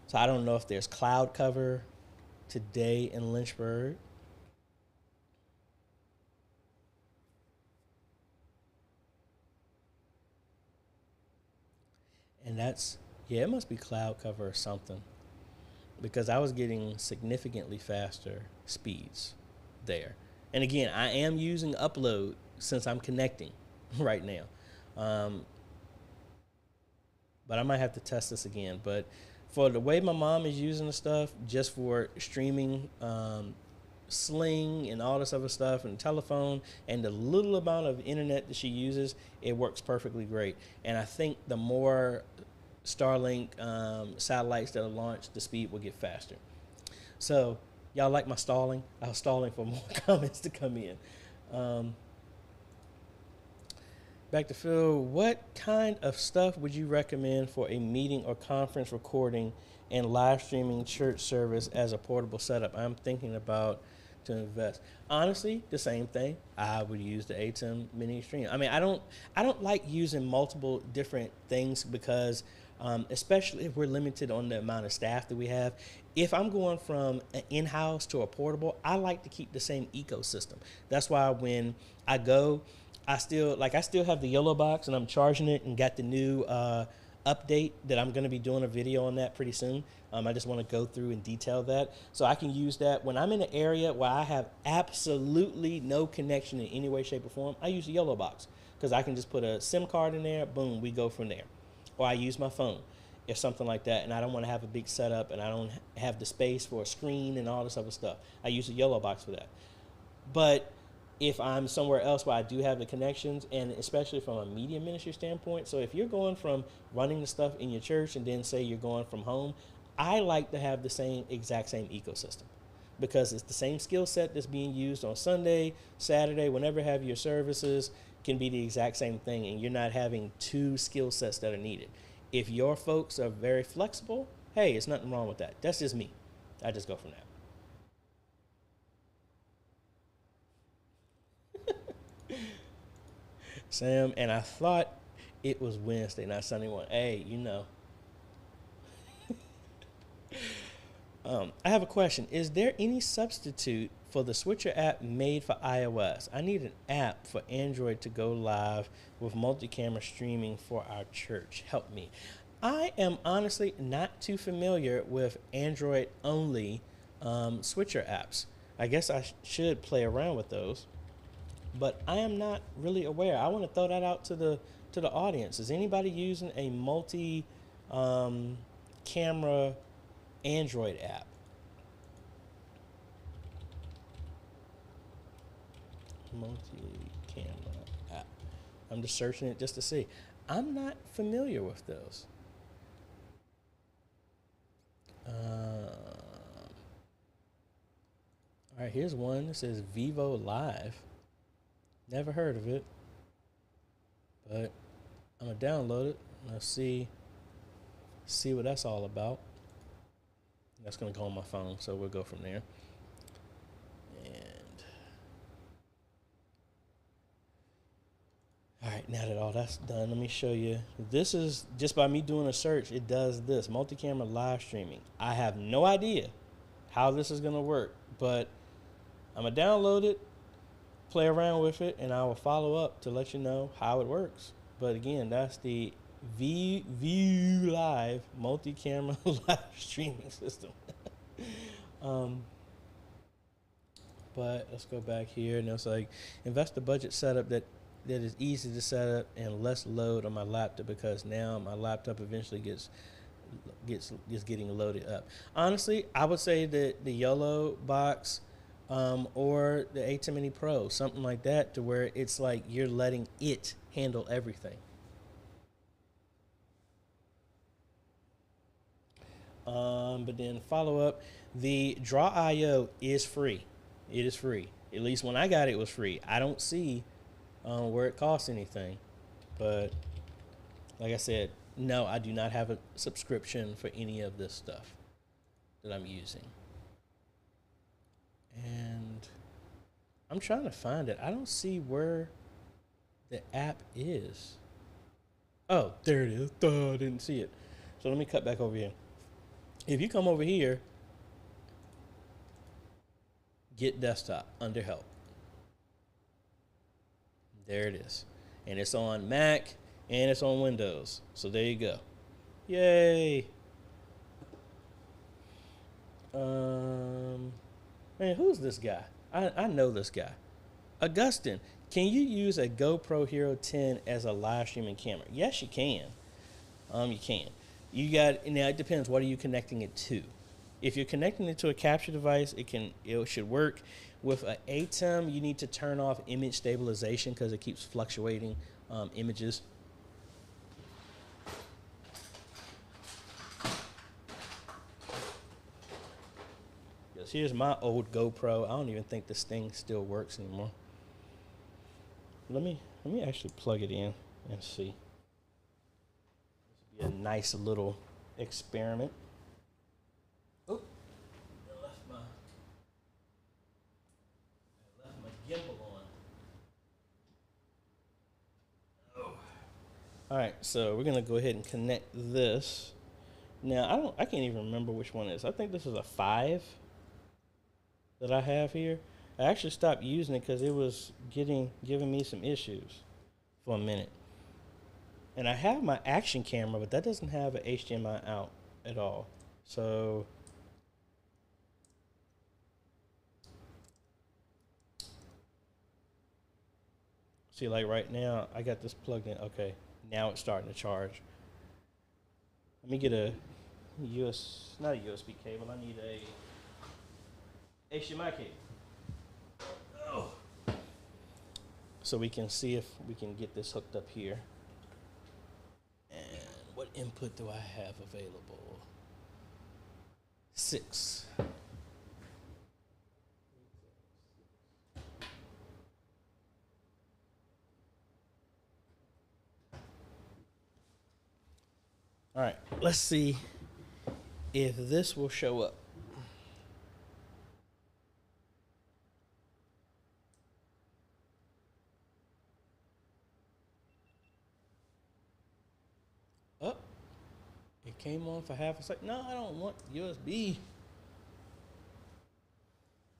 So I don't know if there's cloud cover today in Lynchburg. And that's, yeah, it must be cloud cover or something, because I was getting significantly faster speeds there. And again, I am using upload since I'm connecting right now. But I might have to test this again. But for the way my mom is using the stuff, just for streaming, Sling and all this other stuff, and telephone, and the little amount of internet that she uses, it works perfectly great. And I think the more Starlink satellites that are launched, the speed will get faster. So y'all like my stalling? I was stalling for more comments to come in. Back to Phil. What kind of stuff would you recommend for a meeting or conference recording and live streaming church service as a portable setup? I'm thinking about to invest. Honestly, the same thing. I would use the ATEM mini stream. I mean, I don't like using multiple different things because especially if we're limited on the amount of staff that we have. If I'm going from an in-house to a portable, I like to keep the same ecosystem. That's why when I go, I still have the yellow box and I'm charging it and got the new update that I'm going to be doing a video on that pretty soon. I just want to go through and detail that. So I can use that when I'm in an area where I have absolutely no connection in any way, shape, or form. I use the yellow box because I can just put a SIM card in there. Boom, we go from there. Or I use my phone or something like that, and I don't want to have a big setup and I don't have the space for a screen and all this other stuff. I use the yellow box for that. But if I'm somewhere else where I do have the connections, and especially from a media ministry standpoint, so if you're going from running the stuff in your church and then say you're going from home, I like to have the exact same ecosystem, because it's the same skill set that's being used on Sunday, Saturday, whenever you have your services, can be the exact same thing, and you're not having two skill sets that are needed. If your folks are very flexible, hey, it's nothing wrong with that. That's just me. I just go from that. Sam, and I thought it was Wednesday, not Sunday morning. Hey, you know. I have a question. Is there any substitute for the Switcher app made for iOS? I need an app for Android to go live with multi-camera streaming for our church. Help me. I am honestly not too familiar with Android-only Switcher apps. I guess I should play around with those, but I am not really aware. I want to throw that out to the audience. Is anybody using a multi-camera Android app? Multi-camera app. I'm just searching it just to see. I'm not familiar with those. All right, here's one that says Vivo Live. Never heard of it, but I'm gonna download it. Let's see what that's all about. That's gonna go on my phone, so we'll go from there. And all right, now that all that's done, let me show you. This is just by me doing a search. It does this multi-camera live streaming. I have no idea how this is gonna work, but I'm gonna download it, play around with it, and I will follow up to let you know how it works. But again, that's the View Live multi-camera live streaming system. But let's go back here, and it's like invest the budget setup that is easy to set up and less load on my laptop, because now my laptop eventually gets getting loaded up. Honestly, I would say that the yellow box or the ATEM Mini Pro, something like that, to where it's like you're letting it handle everything. But then follow up, the Draw.io is free. It is free. At least when I got it, it was free. I don't see where it costs anything. But like I said, No, I do not have a subscription for any of this stuff that I'm using. And I'm trying to find it. I don't see where the app is. Oh, there it is. Duh, I didn't see it. So let me cut back over here. If you come over here, get desktop under help. There it is. And it's on Mac and it's on Windows. So there you go. Yay. Man, who's this guy? I know this guy. Augustine, can you use a GoPro Hero 10 as a live streaming camera? Yes, you can. You can. Now it depends. What are you connecting it to? If you're connecting it to a capture device, it should work. With an ATEM, you need to turn off image stabilization because it keeps fluctuating images. Yes, here's my old GoPro. I don't even think this thing still works anymore. Let me actually plug it in and see. This would be a nice little experiment. Oh, I left my gimbal on. Oh. All right, so we're gonna go ahead and connect this. Now I can't even remember which one it is. I think this is a 5 that I have here. I actually stopped using it because it was giving me some issues for a minute. And I have my action camera, but that doesn't have an HDMI out at all. So see, like right now, I got this plugged in. Okay, now it's starting to charge. Let me get a not a USB cable. I need a HDMI cable. Oh. So we can see if we can get this hooked up here. And what input do I have available? 6. All right, let's see if this will show up. Oh, it came on for half a second. No, I don't want USB.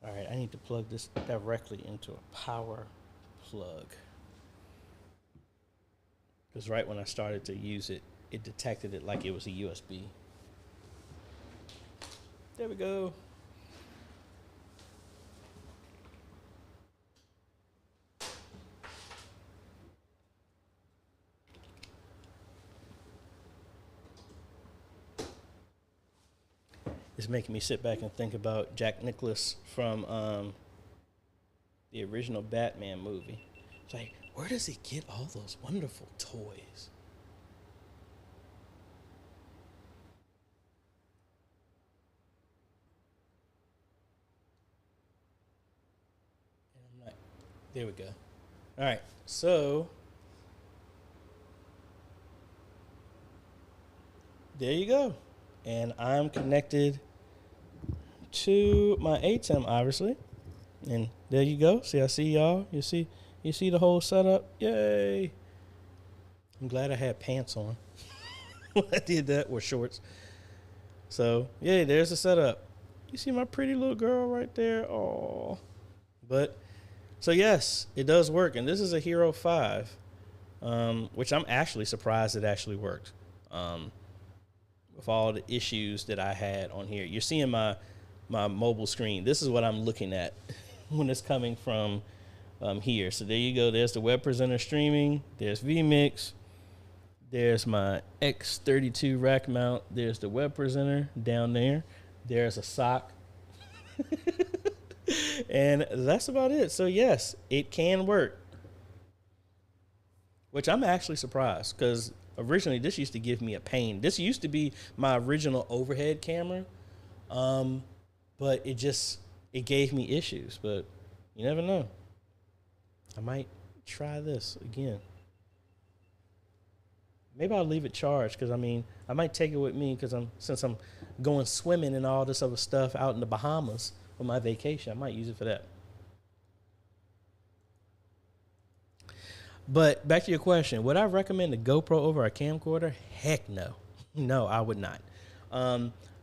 All right, I need to plug this directly into a power plug. Because right when I started to use it, it detected it like it was a USB. There we go. It's making me sit back and think about Jack Nicklaus from the original Batman movie. It's like, where does he get all those wonderful toys? And I'm like, there we go. All right, so there you go. And I'm connected to my ATEM, obviously. And there you go. See, I see y'all. You see the whole setup? Yay. I'm glad I had pants on when I did that, or shorts. So, yeah, there's the setup. You see my pretty little girl right there? Oh. But, so yes, it does work. And this is a Hero 5, which I'm actually surprised it actually worked. With all the issues that I had on here. You're seeing my mobile screen. This is what I'm looking at when it's coming from here. So there you go. There's the web presenter streaming. There's vMix. There's my X32 rack mount. There's the web presenter down there. There's a sock. And that's about it. So yes, it can work. Which I'm actually surprised, because originally this used to give me a pain. This used to be my original overhead camera, but it gave me issues. But you never know. I might try this again. Maybe I'll leave it charged because, I mean, I might take it with me because since I'm going swimming and all this other stuff out in the Bahamas for my vacation, I might use it for that. But back to your question, would I recommend a GoPro over a camcorder? Heck no. No, I would not.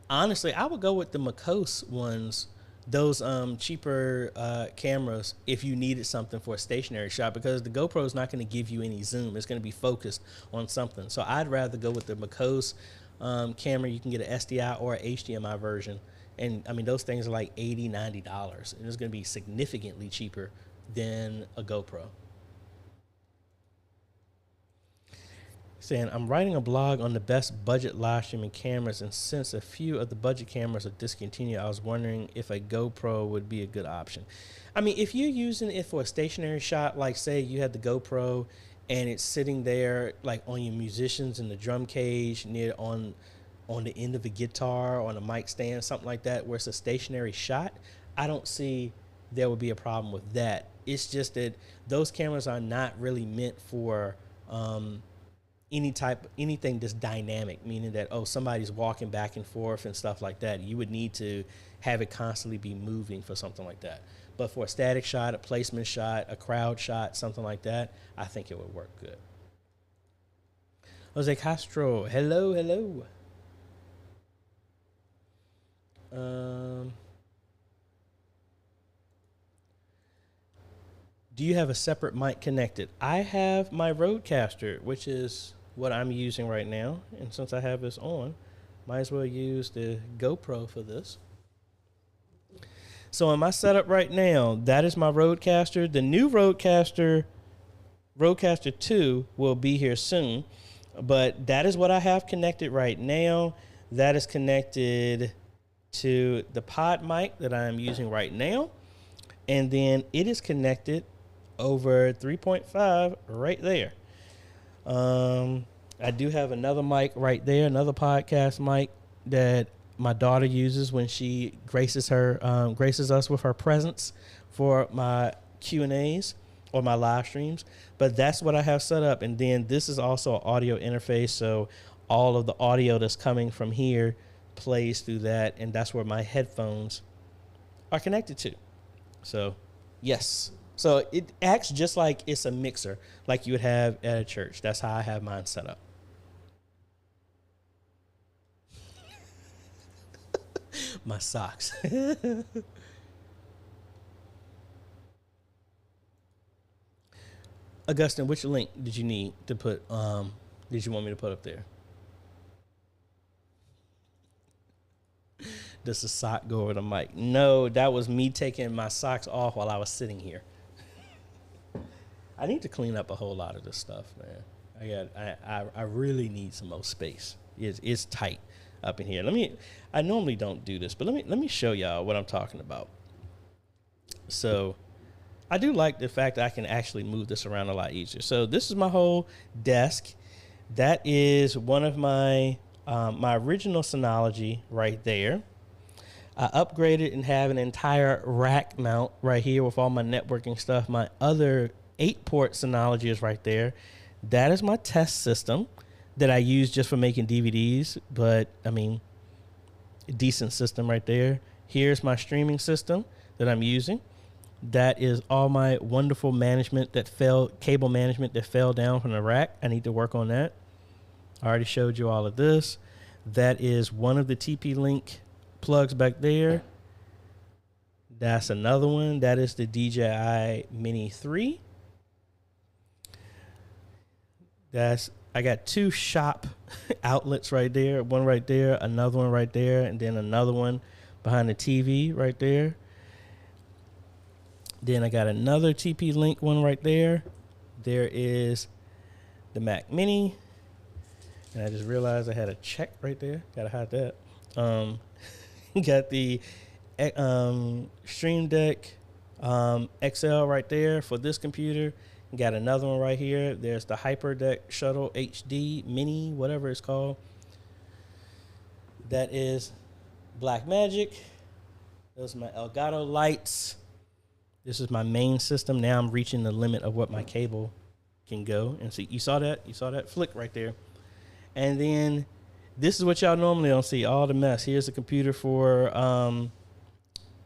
Honestly, I would go with the Makos ones, those cheaper cameras, if you needed something for a stationary shot, because the GoPro is not going to give you any zoom. It's going to be focused on something. So I'd rather go with the Makos camera. You can get an SDI or an HDMI version. And, I mean, those things are like $80, $90. And it's going to be significantly cheaper than a GoPro. Saying, I'm writing a blog on the best budget live streaming cameras, and since a few of the budget cameras are discontinued, I was wondering if a GoPro would be a good option. I mean, if you're using it for a stationary shot, like say you had the GoPro and it's sitting there like on your musicians in the drum cage near on the end of a guitar or on a mic stand, something like that, where it's a stationary shot, I don't see there would be a problem with that. It's just that those cameras are not really meant for anything that's dynamic, meaning that, oh, somebody's walking back and forth and stuff like that. You would need to have it constantly be moving for something like that. But for a static shot, a placement shot, a crowd shot, something like that, I think it would work good. Jose Castro, hello. Do you have a separate mic connected? I have my Rodecaster, which is what I'm using right now, and since I have this on, might as well use the GoPro for this. So in my setup right now, that is my Rodecaster. The new Rodecaster 2 will be here soon, but that is what I have connected right now. That is connected to the pod mic that I'm using right now, and then it is connected over 3.5 right there. I do have another mic right there, another podcast mic that my daughter uses when she graces us with her presence for my Q&As or my live streams. But that's what I have set up. And then this is also an audio interface, so all of the audio that's coming from here plays through that, and that's where my headphones are connected to. So, yes. So it acts just like it's a mixer, like you would have at a church. That's how I have mine set up. My socks. Augustine, which link did you need to put, did you want me to put up there? Does the sock go over the mic? No, that was me taking my socks off while I was sitting here. I need to clean up a whole lot of this stuff, man. I really need some more space. It's tight up in here. I normally don't do this, but let me show y'all what I'm talking about. So I do like the fact that I can actually move this around a lot easier. So this is my whole desk. That is one of my original Synology right there. I upgraded and have an entire rack mount right here with all my networking stuff. My other 8-port Synology is right there. That is my test system that I use just for making DVDs, but I mean, a decent system right there. Here's my streaming system that I'm using. That is all my wonderful cable management that fell down from the rack. I need to work on that. I already showed you all of this. That is one of the TP-Link plugs back there. That's another one. That is the DJI Mini 3. I got 2 shop outlets right there. One right there, another one right there, and then another one behind the TV right there. Then I got another TP-Link one right there. There is the Mac Mini. And I just realized I had a check right there. Gotta hide that. Got the Stream Deck XL right there for this computer. Got another one right here. There's the HyperDeck Shuttle HD Mini, whatever it's called. That is Blackmagic. Those are my Elgato lights. This is my main system. Now I'm reaching the limit of what my cable can go. And see, you saw that flick right there. And then this is what y'all normally don't see, all the mess. Here's a computer for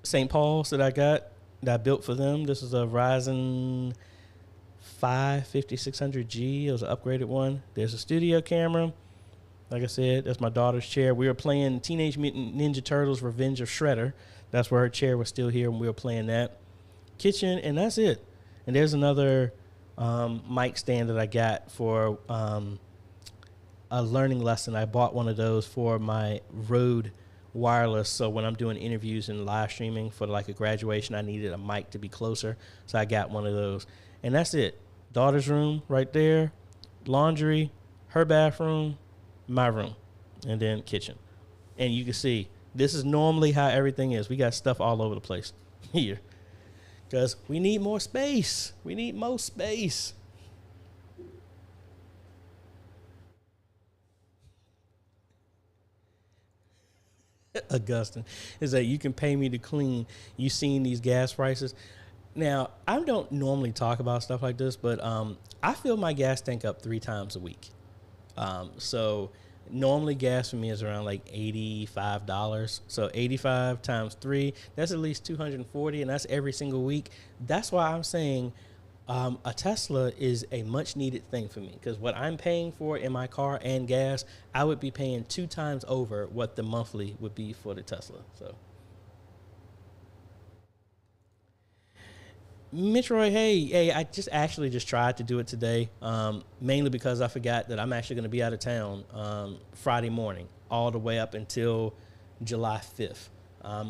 St. Paul's that I built for them. This is a Ryzen 5 5600G. It was an upgraded one. There's a studio camera. Like I said, that's my daughter's chair. We were playing Teenage Mutant Ninja Turtles Revenge of Shredder. That's where her chair was still here when we were playing that. Kitchen, and that's it. And there's another mic stand that I got for a learning lesson. I bought one of those for my Rode wireless. So when I'm doing interviews and live streaming for like a graduation, I needed a mic to be closer. So I got one of those. And that's it. Daughter's room right there. Laundry, her bathroom, my room, and then kitchen. And you can see this is normally how everything is. We got stuff all over the place here because we need more space. We need more space. Augustine is that you can pay me to clean. You seen these gas prices. Now, I don't normally talk about stuff like this, but I fill my gas tank up 3 times a week. So normally gas for me is around like $85. So 85 times 3, that's at least 240, and that's every single week. That's why I'm saying a Tesla is a much needed thing for me, because what I'm paying for in my car and gas, I would be paying 2 times over what the monthly would be for the Tesla. So Metroid, hey, I just tried to do it today, mainly because I forgot that I'm actually going to be out of town Friday morning, all the way up until July 5th,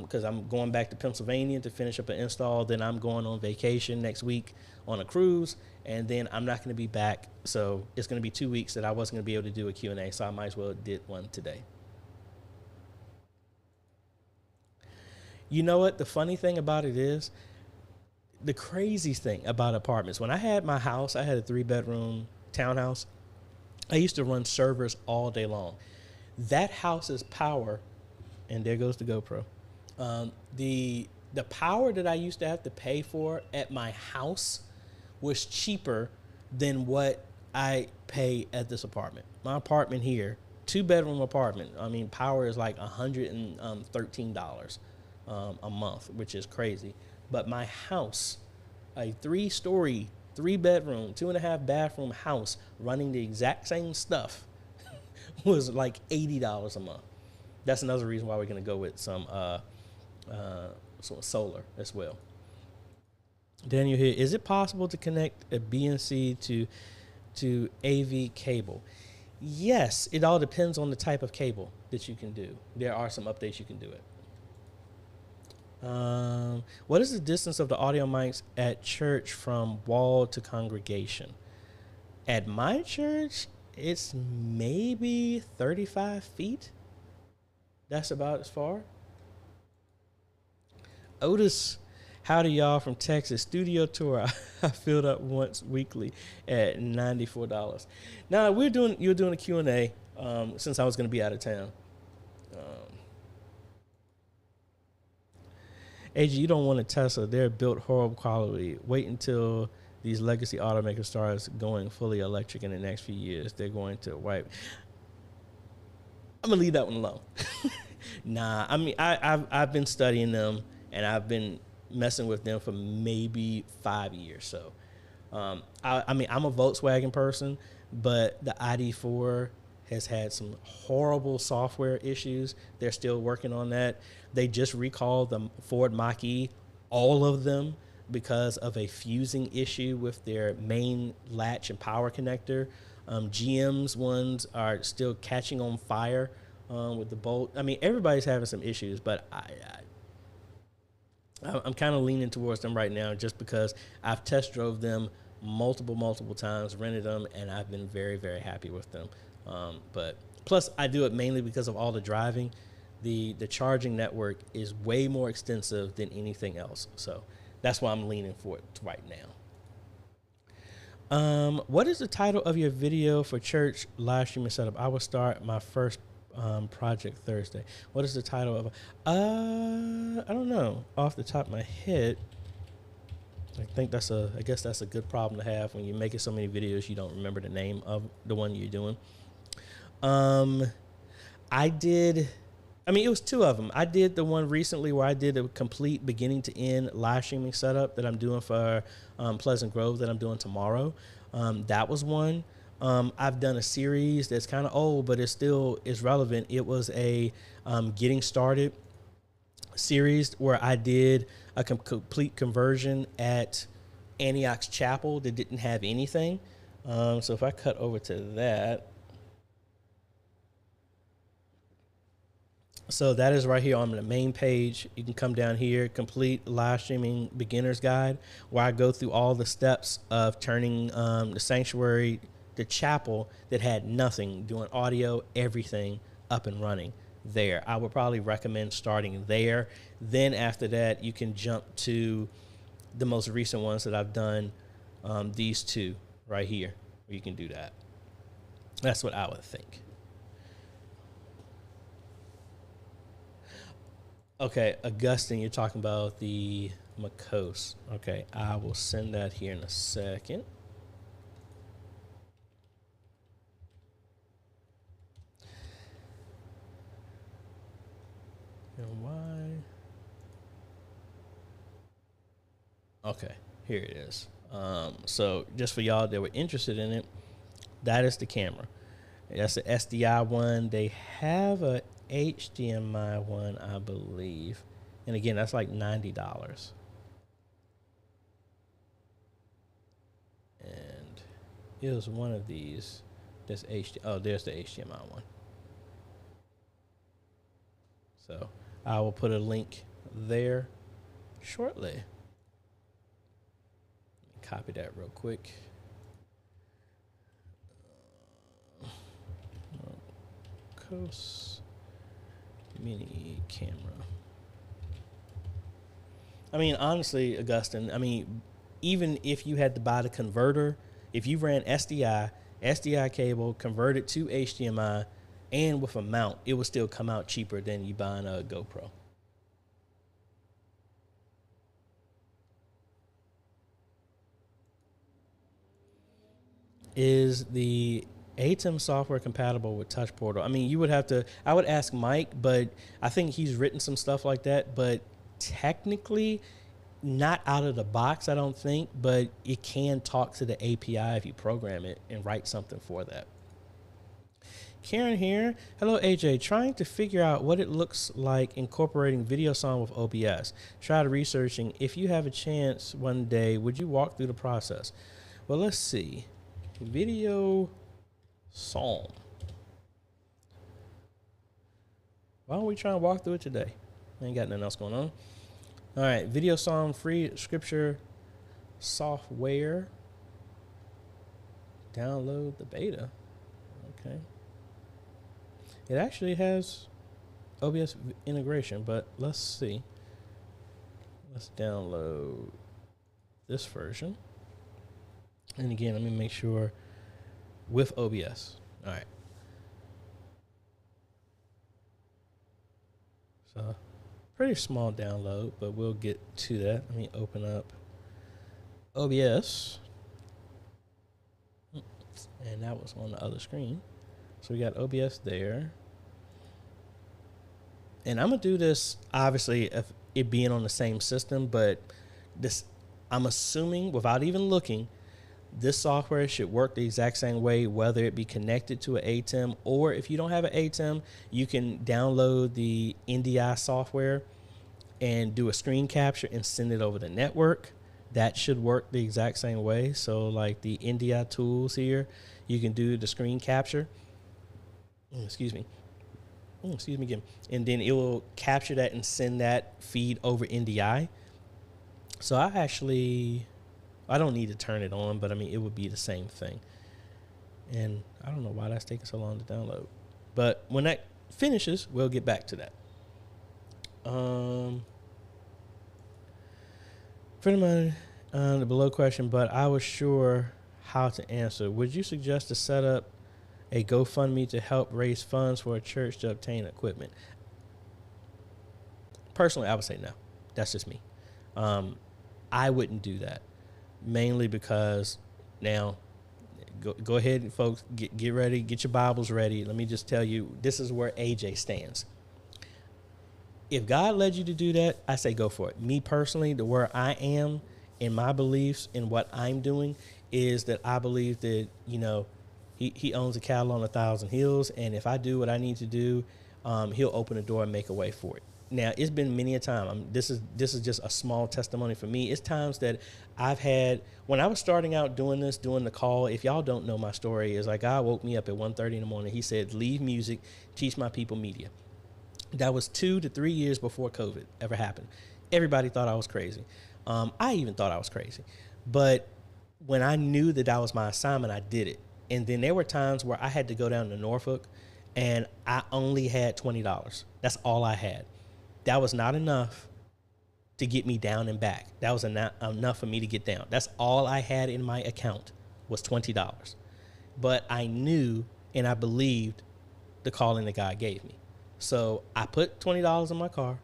because I'm going back to Pennsylvania to finish up an install. Then I'm going on vacation next week on a cruise, and then I'm not going to be back. So it's going to be 2 weeks that I wasn't going to be able to do a Q&A, so I might as well did one today. You know what? The funny thing about it is, the crazy thing about apartments, when I had my house, I had a 3-bedroom townhouse. I used to run servers all day long. That house's power, and there goes the GoPro. The power that I used to have to pay for at my house was cheaper than what I pay at this apartment. My apartment here, 2-bedroom apartment, I mean, power is like $113 a month, which is crazy. But my house, a 3-story, 3-bedroom, 2.5 bathroom house running the exact same stuff was like $80 a month. That's another reason why we're going to go with some solar as well. Daniel here, is it possible to connect a BNC to AV cable? Yes, it all depends on the type of cable that you can do. There are some updates you can do it. What is the distance of the audio mics at church from wall to congregation? At my church, it's maybe 35 feet. That's about as far. Otis, howdy y'all from Texas. Studio tour I filled up once weekly at $94. Now you're doing a Q&A since I was going to be out of town. AJ, you don't want a Tesla. They're built horrible quality. Wait until these legacy automakers starts going fully electric in the next few years. They're going to wipe. I'm going to leave that one alone. Nah, I mean, I've been studying them, and I've been messing with them for maybe 5 years. So, I mean, I'm a Volkswagen person, but the ID4 has had some horrible software issues. They're still working on that. They just recalled the Ford Mach-E, all of them, because of a fusing issue with their main latch and power connector. GM's ones are still catching on fire with the bolt. I mean, everybody's having some issues, but I'm kind of leaning towards them right now just because I've test drove them multiple times, rented them, and I've been very, very happy with them. But plus, I do it mainly because of all the driving. The charging network is way more extensive than anything else. So that's why I'm leaning for it right now. What is the title of your video for church live streaming setup? I will start my first project Thursday. What is the title of? I don't know off the top of my head. I guess that's a good problem to have when you're making so many videos you don't remember the name of the one you're doing. I did, I mean, it was two of them. I did the one recently where I did a complete beginning to end live streaming setup that I'm doing for Pleasant Grove that I'm doing tomorrow. That was one. I've done a series that's kind of old, but it still is relevant. It was a getting started series where I did a complete conversion at Antioch's Chapel that didn't have anything. So if I cut over to that, so that is right here on the main page. You can come down here, complete live streaming beginner's guide, where I go through all the steps of turning the sanctuary, the chapel that had nothing, doing audio, everything up and running there. I would probably recommend starting there. Then after that, you can jump to the most recent ones that I've done, these two right here, where you can do that. That's what I would think. Okay, Augustine, you're talking about the Macos. Okay, I will send that here in a second. And why? Okay, here it is. So just for y'all that were interested in it, that is the camera. That's the SDI one. They have a HDMI one, I believe. And again, that's like $90. And it was one of these. That's oh, there's the HDMI one. So I will put a link there shortly. Copy that real quick. Coast mini camera. I mean, honestly, Augustine, I mean, even if you had to buy the converter, if you ran SDI cable, converted to HDMI, and with a mount, it would still come out cheaper than you buying a GoPro. Is the ATEM software compatible with Touch Portal? I mean, you would have to, I would ask Mike, but I think he's written some stuff like that, but technically not out of the box, I don't think, but it can talk to the API if you program it and write something for that. Karen here. Hello, AJ. Trying to figure out what it looks like incorporating video song with OBS. Tried researching. If you have a chance one day, would you walk through the process? Well, let's see. Video song. Why don't we try and walk through it today? I ain't got nothing else going on. All right, video song, free scripture software. Download the beta. Okay. It actually has OBS integration, but let's see. Let's download this version. And again, let me make sure with OBS. All right. So pretty small download, but we'll get to that. Let me open up OBS. And that was on the other screen. So we got OBS there. And I'm going to do this, obviously, if it being on the same system, but this, I'm assuming, without even looking, this software should work the exact same way, whether it be connected to an ATEM, or if you don't have an ATEM, you can download the NDI software and do a screen capture and send it over the network. That should work the exact same way. So like the NDI tools here, you can do the screen capture. Excuse me again. And then it will capture that and send that feed over NDI. So I don't need to turn it on, but I mean, it would be the same thing. And I don't know why that's taking so long to download. But when that finishes, we'll get back to that. Friend of mine, the below question, but I was sure how to answer. Would you suggest to set up a GoFundMe to help raise funds for a church to obtain equipment? Personally, I would say no. That's just me. I wouldn't do that, mainly because now go ahead, folks, get ready, get your Bibles ready. Let me just tell you, this is where AJay stands. If God led you to do that, I say go for it. Me personally, the where I am in my beliefs and what I'm doing is that I believe that, you know, he owns a cattle on 1,000 hills, and if I do what I need to do, he'll open the door and make a way for it. Now, it's been many a time. This is just a small testimony for me. It's times that I've had, when I was starting out doing the call, if y'all don't know my story, is like God woke me up at 1:30 in the morning. He said, leave music, teach my people media. That was 2 to 3 years before COVID ever happened. Everybody thought I was crazy. I even thought I was crazy. But when I knew that that was my assignment, I did it. And then there were times where I had to go down to Norfolk and I only had $20. That's all I had. That was not enough to get me down and back. That was enough for me to get down. That's all I had in my account was $20. But I knew and I believed the calling that God gave me. So I put $20 in my car,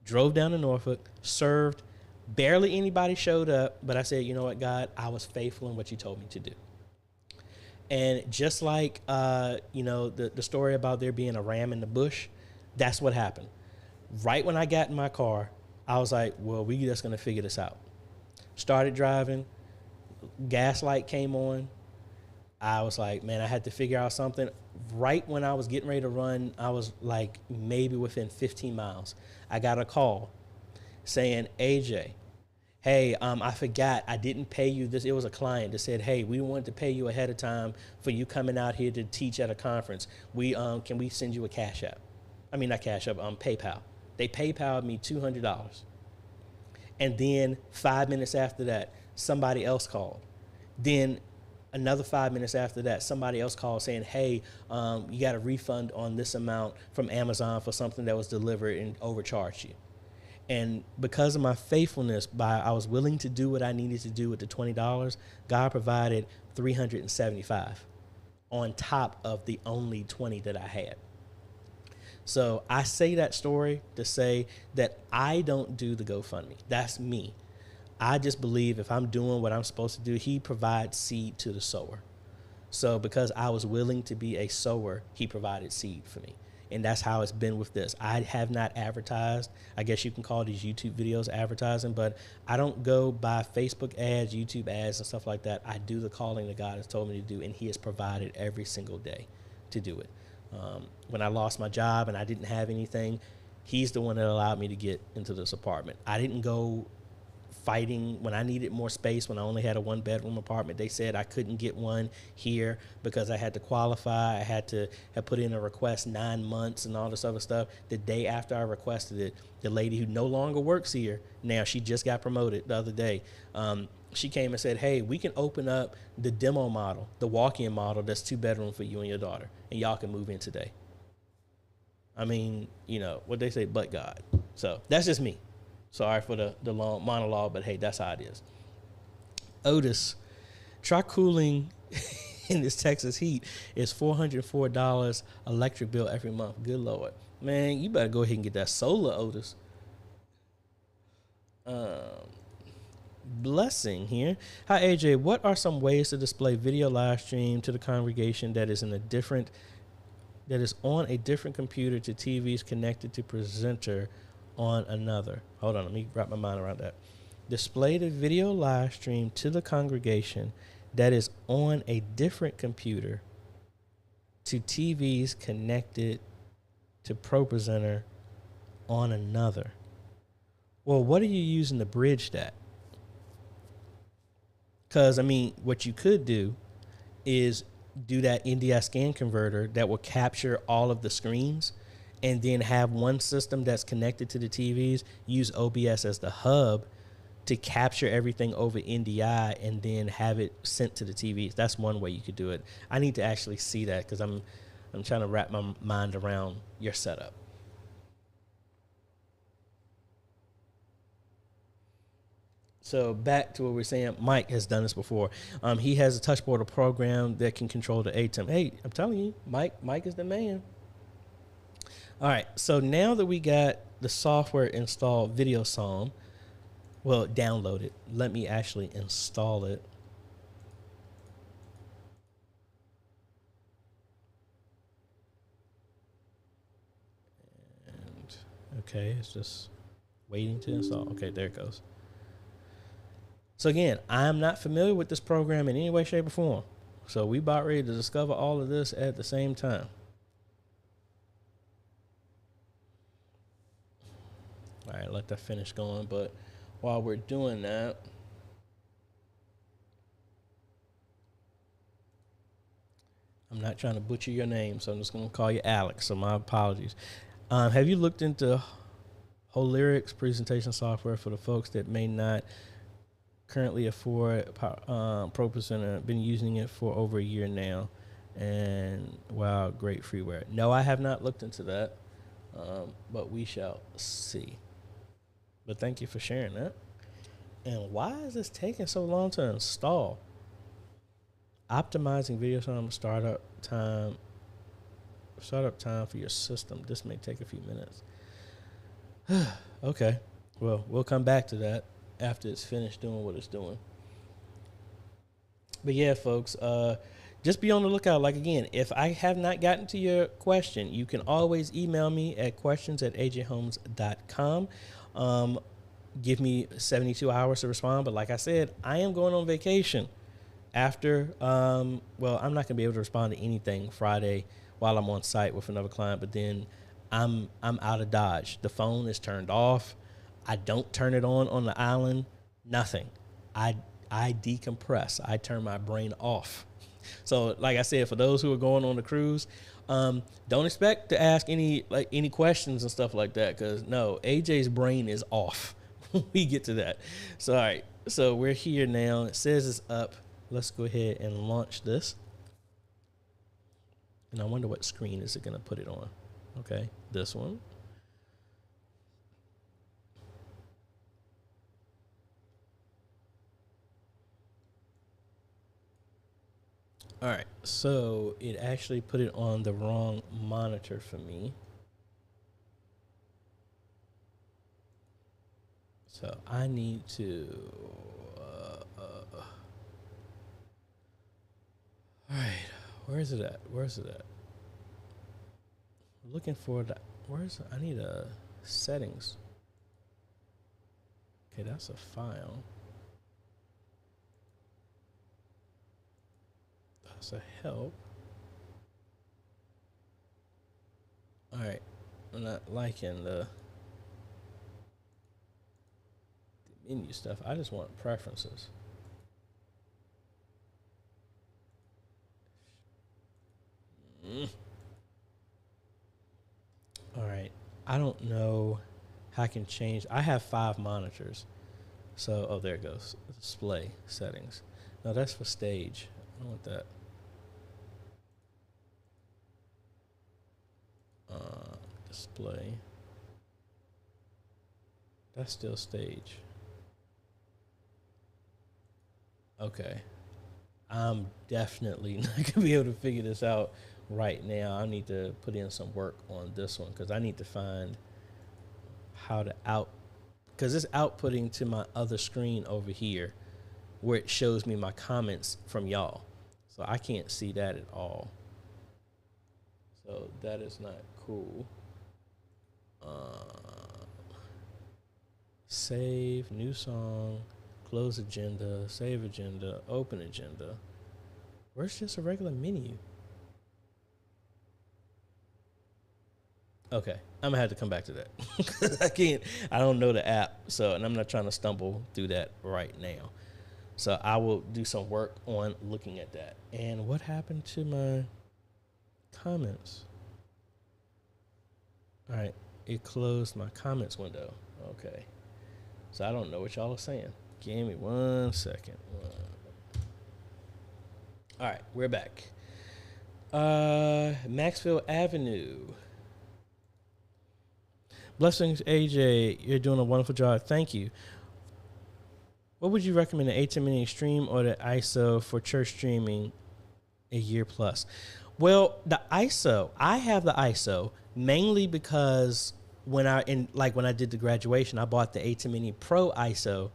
drove down to Norfolk, served. Barely anybody showed up, but I said, you know what, God, I was faithful in what you told me to do. And just like, you know, the story about there being a ram in the bush, that's what happened. Right when I got in my car, I was like, well, we just going to figure this out. Started driving. Gas light came on. I was like, man, I had to figure out something. Right when I was getting ready to run, I was like maybe within 15 miles. I got a call saying, AJay, hey, I forgot I didn't pay you this. It was a client that said, hey, we wanted to pay you ahead of time for you coming out here to teach at a conference. Can we send you a Cash App? I mean, not Cash App, PayPal. They PayPal'd me $200. And then 5 minutes after that, somebody else called. Then another 5 minutes after that, somebody else called saying, hey, you got a refund on this amount from Amazon for something that was delivered and overcharged you. And because of my faithfulness, I was willing to do what I needed to do with the $20, God provided $375 on top of the only $20 that I had. So I say that story to say that I don't do the GoFundMe. That's me. I just believe if I'm doing what I'm supposed to do, he provides seed to the sower. So because I was willing to be a sower, he provided seed for me. And that's how it's been with this. I have not advertised. I guess you can call these YouTube videos advertising, but I don't go buy Facebook ads, YouTube ads, and stuff like that. I do the calling that God has told me to do, and he has provided every single day to do it. When I lost my job and I didn't have anything, he's the one that allowed me to get into this apartment. I didn't go fighting when I needed more space. When I only had a 1-bedroom apartment, they said I couldn't get one here because I had to qualify. I had to have put in a request 9 months and all this other stuff. The day after I requested it, the lady who no longer works here, now she just got promoted the other day, she came and said, hey, we can open up the demo model, the walk-in model that's 2-bedroom for you and your daughter, and y'all can move in today. I mean, you know, what they say, but God. So that's just me. Sorry for the long monologue, but hey, that's how it is. Otis, try cooling in this Texas heat. It's $404 electric bill every month. Good Lord. Man, you better go ahead and get that solar, Otis. Blessing here. Hi, AJay. What are some ways to display video live stream to the congregation that is on a different computer to TVs connected to presenter on another? Hold on, let me wrap my mind around that. Display the video live stream to the congregation that is on a different computer to TVs connected to ProPresenter on another. Well, what are you using to bridge that? Because, I mean, what you could do is do that NDI scan converter that will capture all of the screens and then have one system that's connected to the TVs, use OBS as the hub to capture everything over NDI and then have it sent to the TVs. That's one way you could do it. I need to actually see that because I'm trying to wrap my mind around your setup. So back to what we're saying, Mike has done this before. He has a touch portal program that can control the ATEM. Hey, I'm telling you, Mike is the man. All right, so now that we got the software installed, VideoSalm, well, download it. Let me actually install it. Okay, it's just waiting to install. Okay, there it goes. So again, I'm not familiar with this program in any way, shape, or form. So we about ready to discover all of this at the same time. All right, let that finish going. But while we're doing that, I'm not trying to butcher your name, so I'm just going to call you Alex. So my apologies. Have you looked into Holyric's presentation software for the folks that may not currently afford ProPercent and have been using it for over a year now? And wow, great freeware. No, I have not looked into that, but we shall see. But thank you for sharing that. And why is this taking so long to install? Optimizing video time, startup time for your system. This may take a few minutes. Okay. Well, we'll come back to that after it's finished doing what it's doing. But yeah, folks, just be on the lookout. Like, again, if I have not gotten to your question, you can always email me at questions@ajayhomes.com. Give me 72 hours to respond. But like I said, I am going on vacation after, I'm not going to be able to respond to anything Friday while I'm on site with another client. But then I'm out of Dodge. The phone is turned off. I don't turn it on the island. Nothing. I decompress. I turn my brain off. So, like I said, for those who are going on the cruise, don't expect to ask any questions and stuff like that, because no, AJ's brain is off when we get to that. So, all right. So we're here now. It says it's up. Let's go ahead and launch this. And I wonder what screen is it going to put it on. Okay, this one. All right, so it actually put it on the wrong monitor for me. So I need to, all right, where's it at? Looking for that. I need a settings. Okay, that's a file. That's a help. All right, I'm not liking the menu stuff. I just want preferences. All right, I don't know how I can change. I have 5 monitors. So, oh, there it goes. Display settings. No, that's for stage. I don't want that. Display. That's still stage. Okay. I'm definitely not going to be able to figure this out right now. I need to put in some work on this one, because I need to find how to because it's outputting to my other screen over here where it shows me my comments from y'all. So I can't see that at all. So that is not cool. Save, new song, close agenda, save agenda, open agenda. Where's just a regular menu? Okay, I'm gonna have to come back to that. I don't know the app, and I'm not trying to stumble through that right now. So I will do some work on looking at that. And what happened to my comments? All right, it closed my comments window. Okay, so I don't know what y'all are saying. Give me 1 second. All right, we're back. Maxfield Avenue. Blessings, AJ. You're doing a wonderful job. Thank you. What would you recommend, the A10 Mini Extreme or the ISO for church streaming a year plus? Well, the ISO, I have the ISO mainly because when I did the graduation, I bought the A10 Mini Pro ISO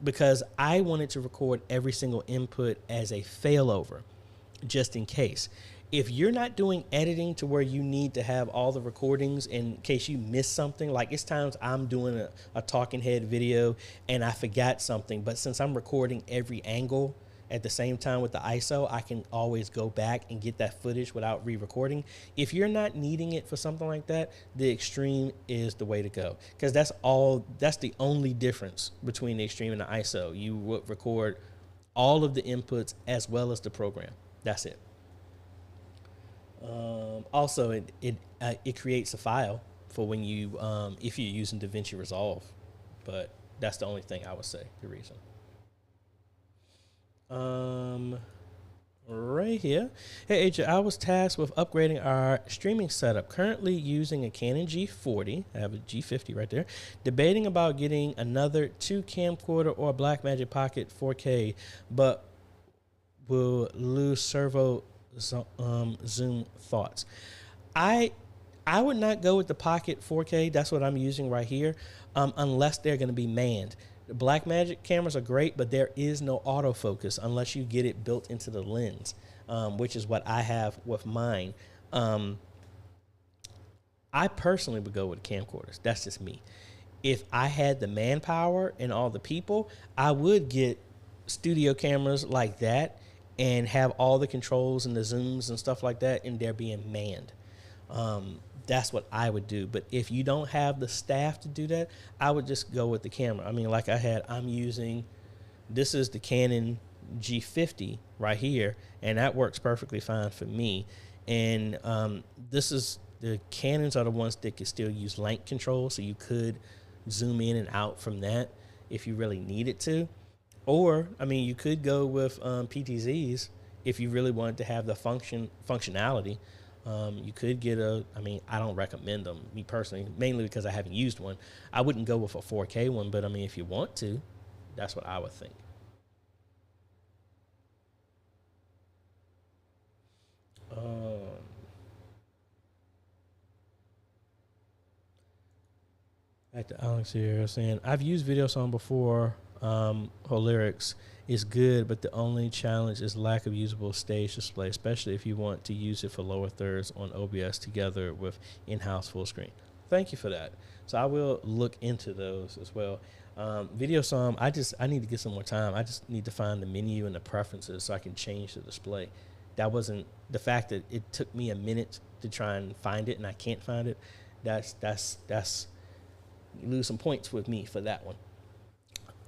because I wanted to record every single input as a failover, just in case. If you're not doing editing to where you need to have all the recordings in case you miss something, like it's times I'm doing a talking head video and I forgot something, but since I'm recording every angle at the same time with the ISO, I can always go back and get that footage without re-recording. If you're not needing it for something like that, the Extreme is the way to go, because that's the only difference between the Extreme and the ISO. You would record all of the inputs as well as the program. That's it. Also, it creates a file for when you if you're using DaVinci Resolve, but that's the only thing I would say the reason. Right here. Hey AJ, I was tasked with upgrading our streaming setup. Currently using a Canon G40. I have a G50 right there. Debating about getting another 2 camcorder or a Blackmagic Pocket 4K, but will lose servo zoom thoughts. I would not go with the Pocket 4K. That's what I'm using right here, unless they're going to be manned. The Blackmagic cameras are great, but there is no autofocus unless you get it built into the lens, which is what I have with mine. I personally would go with camcorders. That's just me. If I had the manpower and all the people, I would get studio cameras like that and have all the controls and the zooms and stuff like that, and they're being manned. That's what I would do. But if you don't have the staff to do that, I would just go with the camera. I mean, like I'm using, this is the Canon G50 right here, and that works perfectly fine for me. And the Canons are the ones that can still use length control, so you could zoom in and out from that if you really needed to. Or, I mean, you could go with PTZs if you really wanted to have the functionality. You could get I don't recommend them, me personally, mainly because I haven't used one. I wouldn't go with a 4K one, but I mean, if you want to, that's what I would think. Back to Alex here saying, I've used VideoSong before. Lyrics is good, but the only challenge is lack of usable stage display, especially if you want to use it for lower thirds on OBS together with in-house full screen. Thank you for that. So I will look into those as well. VideoSong, I need to get some more time. I just need to find the menu and the preferences so I can change the display. That wasn't the fact that it took me a minute to try and find it and I can't find it. That's you lose some points with me for that one.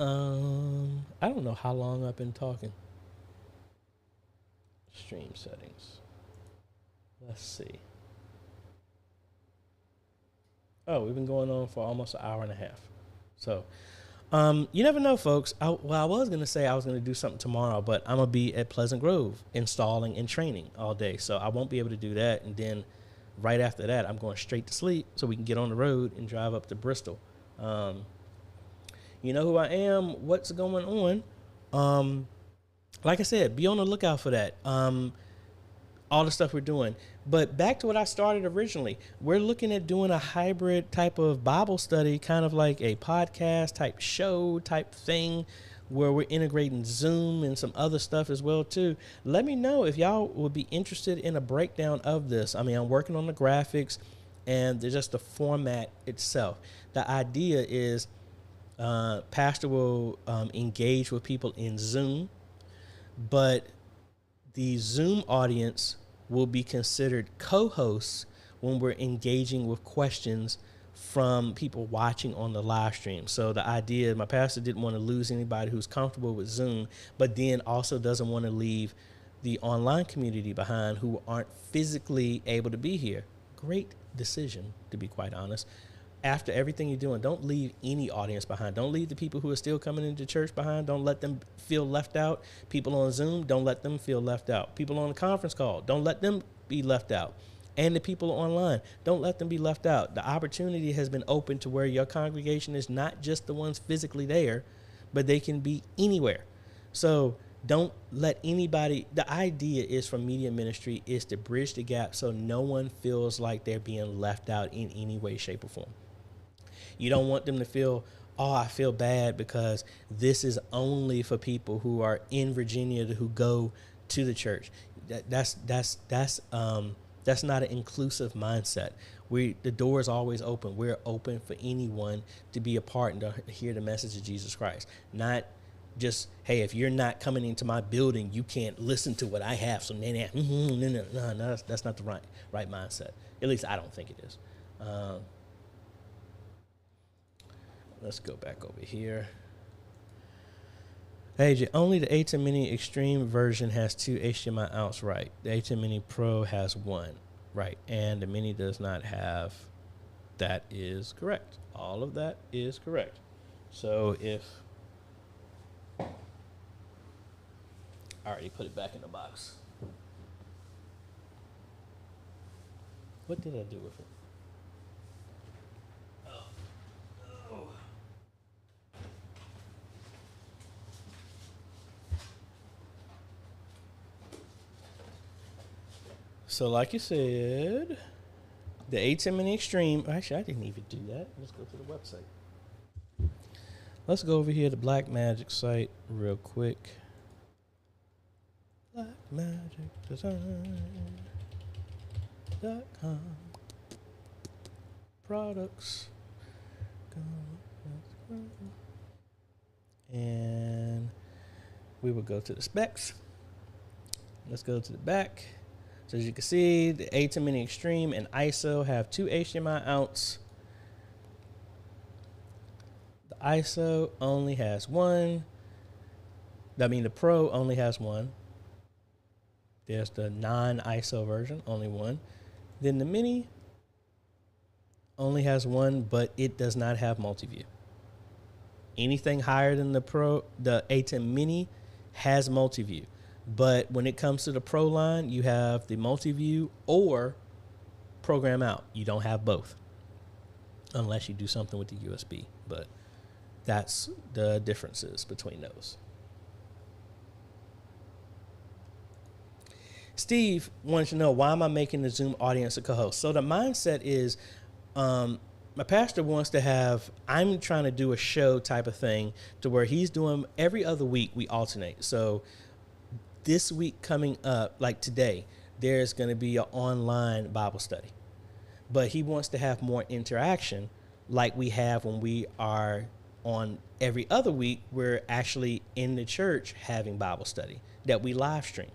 I don't know how long I've been talking. Stream settings. Let's see. Oh, we've been going on for almost an hour and a half. So, you never know, folks. I was going to say I was going to do something tomorrow, but I'm going to be at Pleasant Grove installing and training all day. So I won't be able to do that. And then right after that, I'm going straight to sleep so we can get on the road and drive up to Bristol. You know who I am, what's going on. Like I said, be on the lookout for that. All the stuff we're doing. But back to what I started originally. We're looking at doing a hybrid type of Bible study, kind of like a podcast type show type thing where we're integrating Zoom and some other stuff as well too. Let me know if y'all would be interested in a breakdown of this. I mean, I'm working on the graphics and just the format itself. The idea is Pastor will engage with people in Zoom, but the Zoom audience will be considered co-hosts when we're engaging with questions from people watching on the live stream. So the idea, my pastor didn't want to lose anybody who's comfortable with Zoom, but then also doesn't want to leave the online community behind who aren't physically able to be here. Great decision, to be quite honest. After everything you're doing, don't leave any audience behind. Don't leave the people who are still coming into church behind. Don't let them feel left out. People on Zoom, don't let them feel left out. People on the conference call, don't let them be left out. And the people online, don't let them be left out. The opportunity has been open to where your congregation is not just the ones physically there, but they can be anywhere. So don't let anybody, the idea is from media ministry is to bridge the gap so no one feels like they're being left out in any way, shape, or form. You don't want them to feel, oh, I feel bad because this is only for people who are in Virginia who go to the church. That's not an inclusive mindset. The door is always open. We're open for anyone to be a part and to hear the message of Jesus Christ. Not just, hey, if you're not coming into my building, you can't listen to what I have. So no, that's not the right mindset. At least I don't think it is. Let's go back over here. AJay, only the A10 Mini Extreme version has 2 HDMI outs, right? The A10 Mini Pro has 1, right? And the Mini does not have. That is correct. All of that is correct. So if I already put it back in the box. What did I do with it? So like you said, the A10 Mini Extreme, actually I didn't even do that. Let's go to the website. Let's go over here to Blackmagic site real quick. BlackMagicDesign.com products. And we will go to the specs. Let's go to the back. So as you can see, the A10 Mini Extreme and ISO have 2 HDMI outs. The ISO only has 1. The Pro only has 1. There's the non-ISO version, only 1. Then the Mini only has 1, but it does not have multi-view. Anything higher than the Pro, the A10 Mini has multi-view. But when it comes to the Pro line, you have the multi-view or program out. You don't have both unless you do something with the USB. But that's the differences between those. Steve wants to know, why am I making the Zoom audience a co-host? So the mindset is, my pastor wants to have, I'm trying to do a show type of thing to where he's doing every other week we alternate. So this week coming up, like today, there's going to be an online Bible study. But he wants to have more interaction like we have when we are on every other week. We're actually in the church having Bible study that we live stream.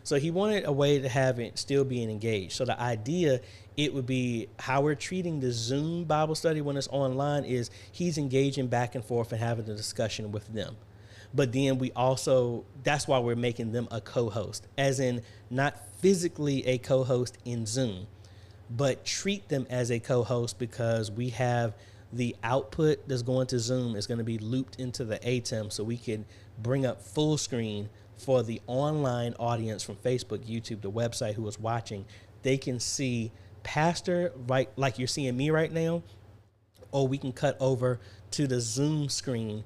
So he wanted a way to have it still being engaged. So the idea, it would be how we're treating the Zoom Bible study when it's online is he's engaging back and forth and having a discussion with them. But then we also, that's why we're making them a co-host, as in not physically a co-host in Zoom, but treat them as a co-host because we have the output that's going to Zoom is going to be looped into the ATEM so we can bring up full screen for the online audience from Facebook, YouTube, the website who is watching. They can see Pastor, right, like you're seeing me right now, or we can cut over to the Zoom screen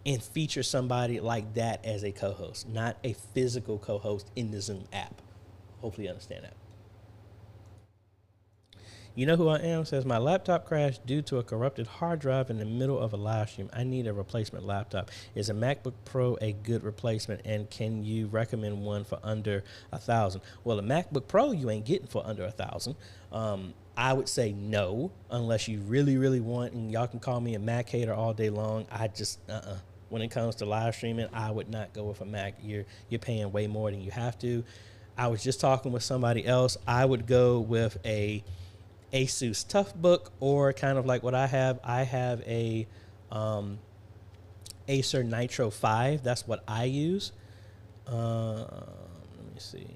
and feature somebody like that as a co-host, not a physical co-host in the Zoom app. Hopefully you understand that. You know who I am? Says my laptop crashed due to a corrupted hard drive in the middle of a live stream. I need a replacement laptop. Is a MacBook Pro a good replacement? And can you recommend one for under $1,000? Well, a MacBook Pro you ain't getting for under $1,000. I would say no, unless you really, really want, and y'all can call me a Mac hater all day long. I just, when it comes to live streaming, I would not go with a Mac. You're paying way more than you have to. I was just talking with somebody else. I would go with a Asus Toughbook, or kind of like what I have. I have a Acer Nitro 5. That's what I use. Let me see.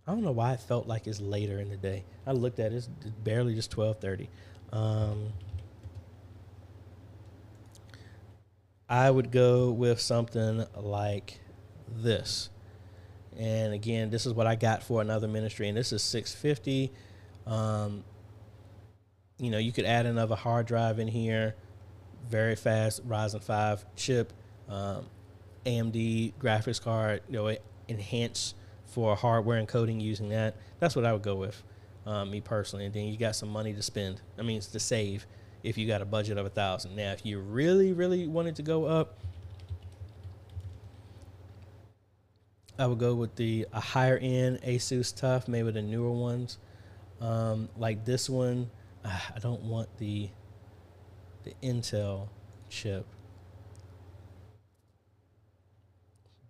I don't know why it felt like it's later in the day. I looked at it, it's barely just 12:30. I would go with something like this. And again, this is what I got for another ministry, and this is $650. You know, you could add another hard drive in here, very fast Ryzen 5 chip, AMD graphics card, you know, enhance for hardware encoding using that. That's what I would go with, me personally. And then you got some money to spend. I mean, it's to save if you got a budget of $1,000. Now, if you really, really wanted to go up, I would go with a higher end Asus TUF, maybe the newer ones. Like this one, I don't want the Intel chip,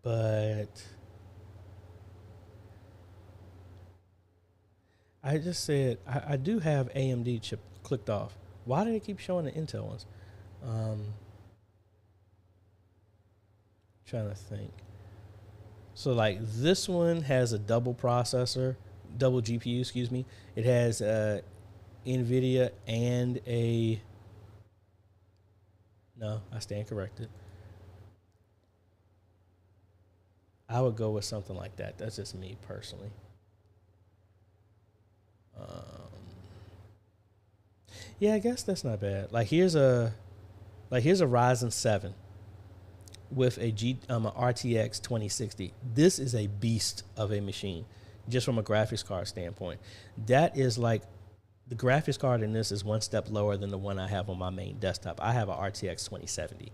but I just said I do have AMD chip clicked off. Why do they keep showing the Intel ones? Trying to think. So like this one has a double processor, double GPU, excuse me. It has NVIDIA and no, I stand corrected. I would go with something like that. That's just me personally. Yeah, I guess that's not bad. Like here's a Ryzen 7 with a RTX 2060. This is a beast of a machine, just from a graphics card standpoint. That is like, the graphics card in this is one step lower than the one I have on my main desktop. I have a RTX 2070.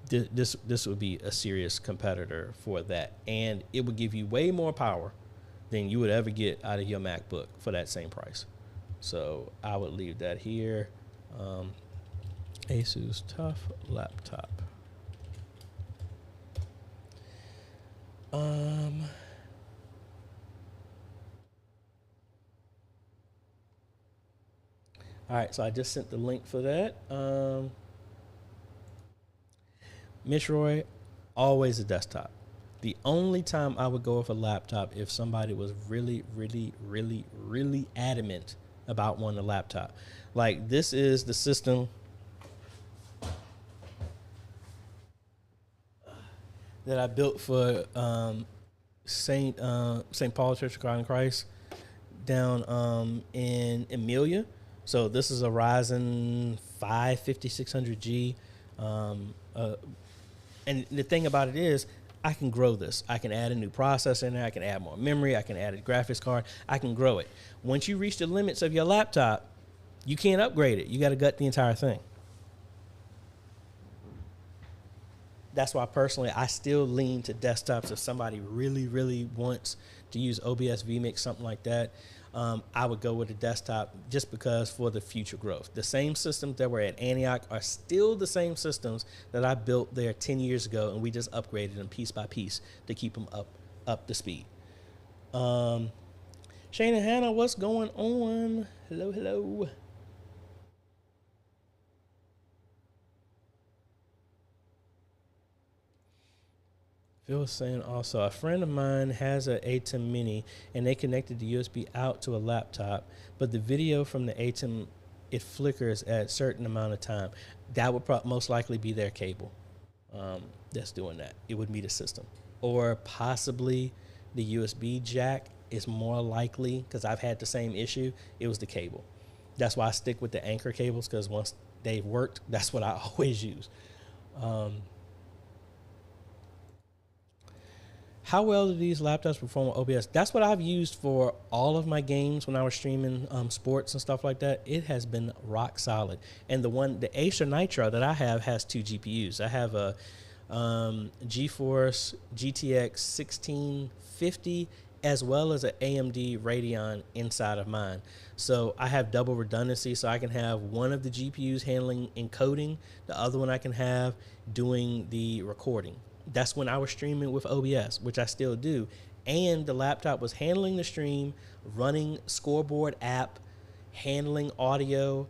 This would be a serious competitor for that, and it would give you way more power than you would ever get out of your MacBook for that same price. So I would leave that here. Asus TUF laptop. All right, so I just sent the link for that. Mitch Roy, always a desktop. The only time I would go with a laptop if somebody was really, really, really, really adamant about wanting a laptop. Like this is the system that I built for St. Paul Church of God in Christ down in Emilia. So this is a Ryzen 5 5600G. And the thing about it is, I can grow this. I can add a new processor in there. I can add more memory. I can add a graphics card. I can grow it. Once you reach the limits of your laptop, you can't upgrade it. You got to gut the entire thing. That's why personally, I still lean to desktops. If somebody really, really wants to use OBS vMix, something like that, I would go with a desktop just because for the future growth. The same systems that were at Antioch are still the same systems that I built there 10 years ago, and we just upgraded them piece by piece to keep them up to speed. Shane and Hannah, what's going on? Hello, hello. Phil was saying also, a friend of mine has an ATEM Mini, and they connected the USB out to a laptop, but the video from the ATEM, it flickers at a certain amount of time. That would most likely be their cable that's doing that. It would be the system. Or possibly the USB jack is more likely, because I've had the same issue. It was the cable. That's why I stick with the Anchor cables, because once they've worked, that's what I always use. How well do these laptops perform with OBS? That's what I've used for all of my games when I was streaming sports and stuff like that. It has been rock solid. And the Acer Nitro that I have has 2 GPUs. I have a GeForce GTX 1650 as well as an AMD Radeon inside of mine. So I have double redundancy, so I can have one of the GPUs handling encoding, the other one I can have doing the recording. That's when I was streaming with OBS, which I still do. And the laptop was handling the stream, running Scoreboard app, handling audio,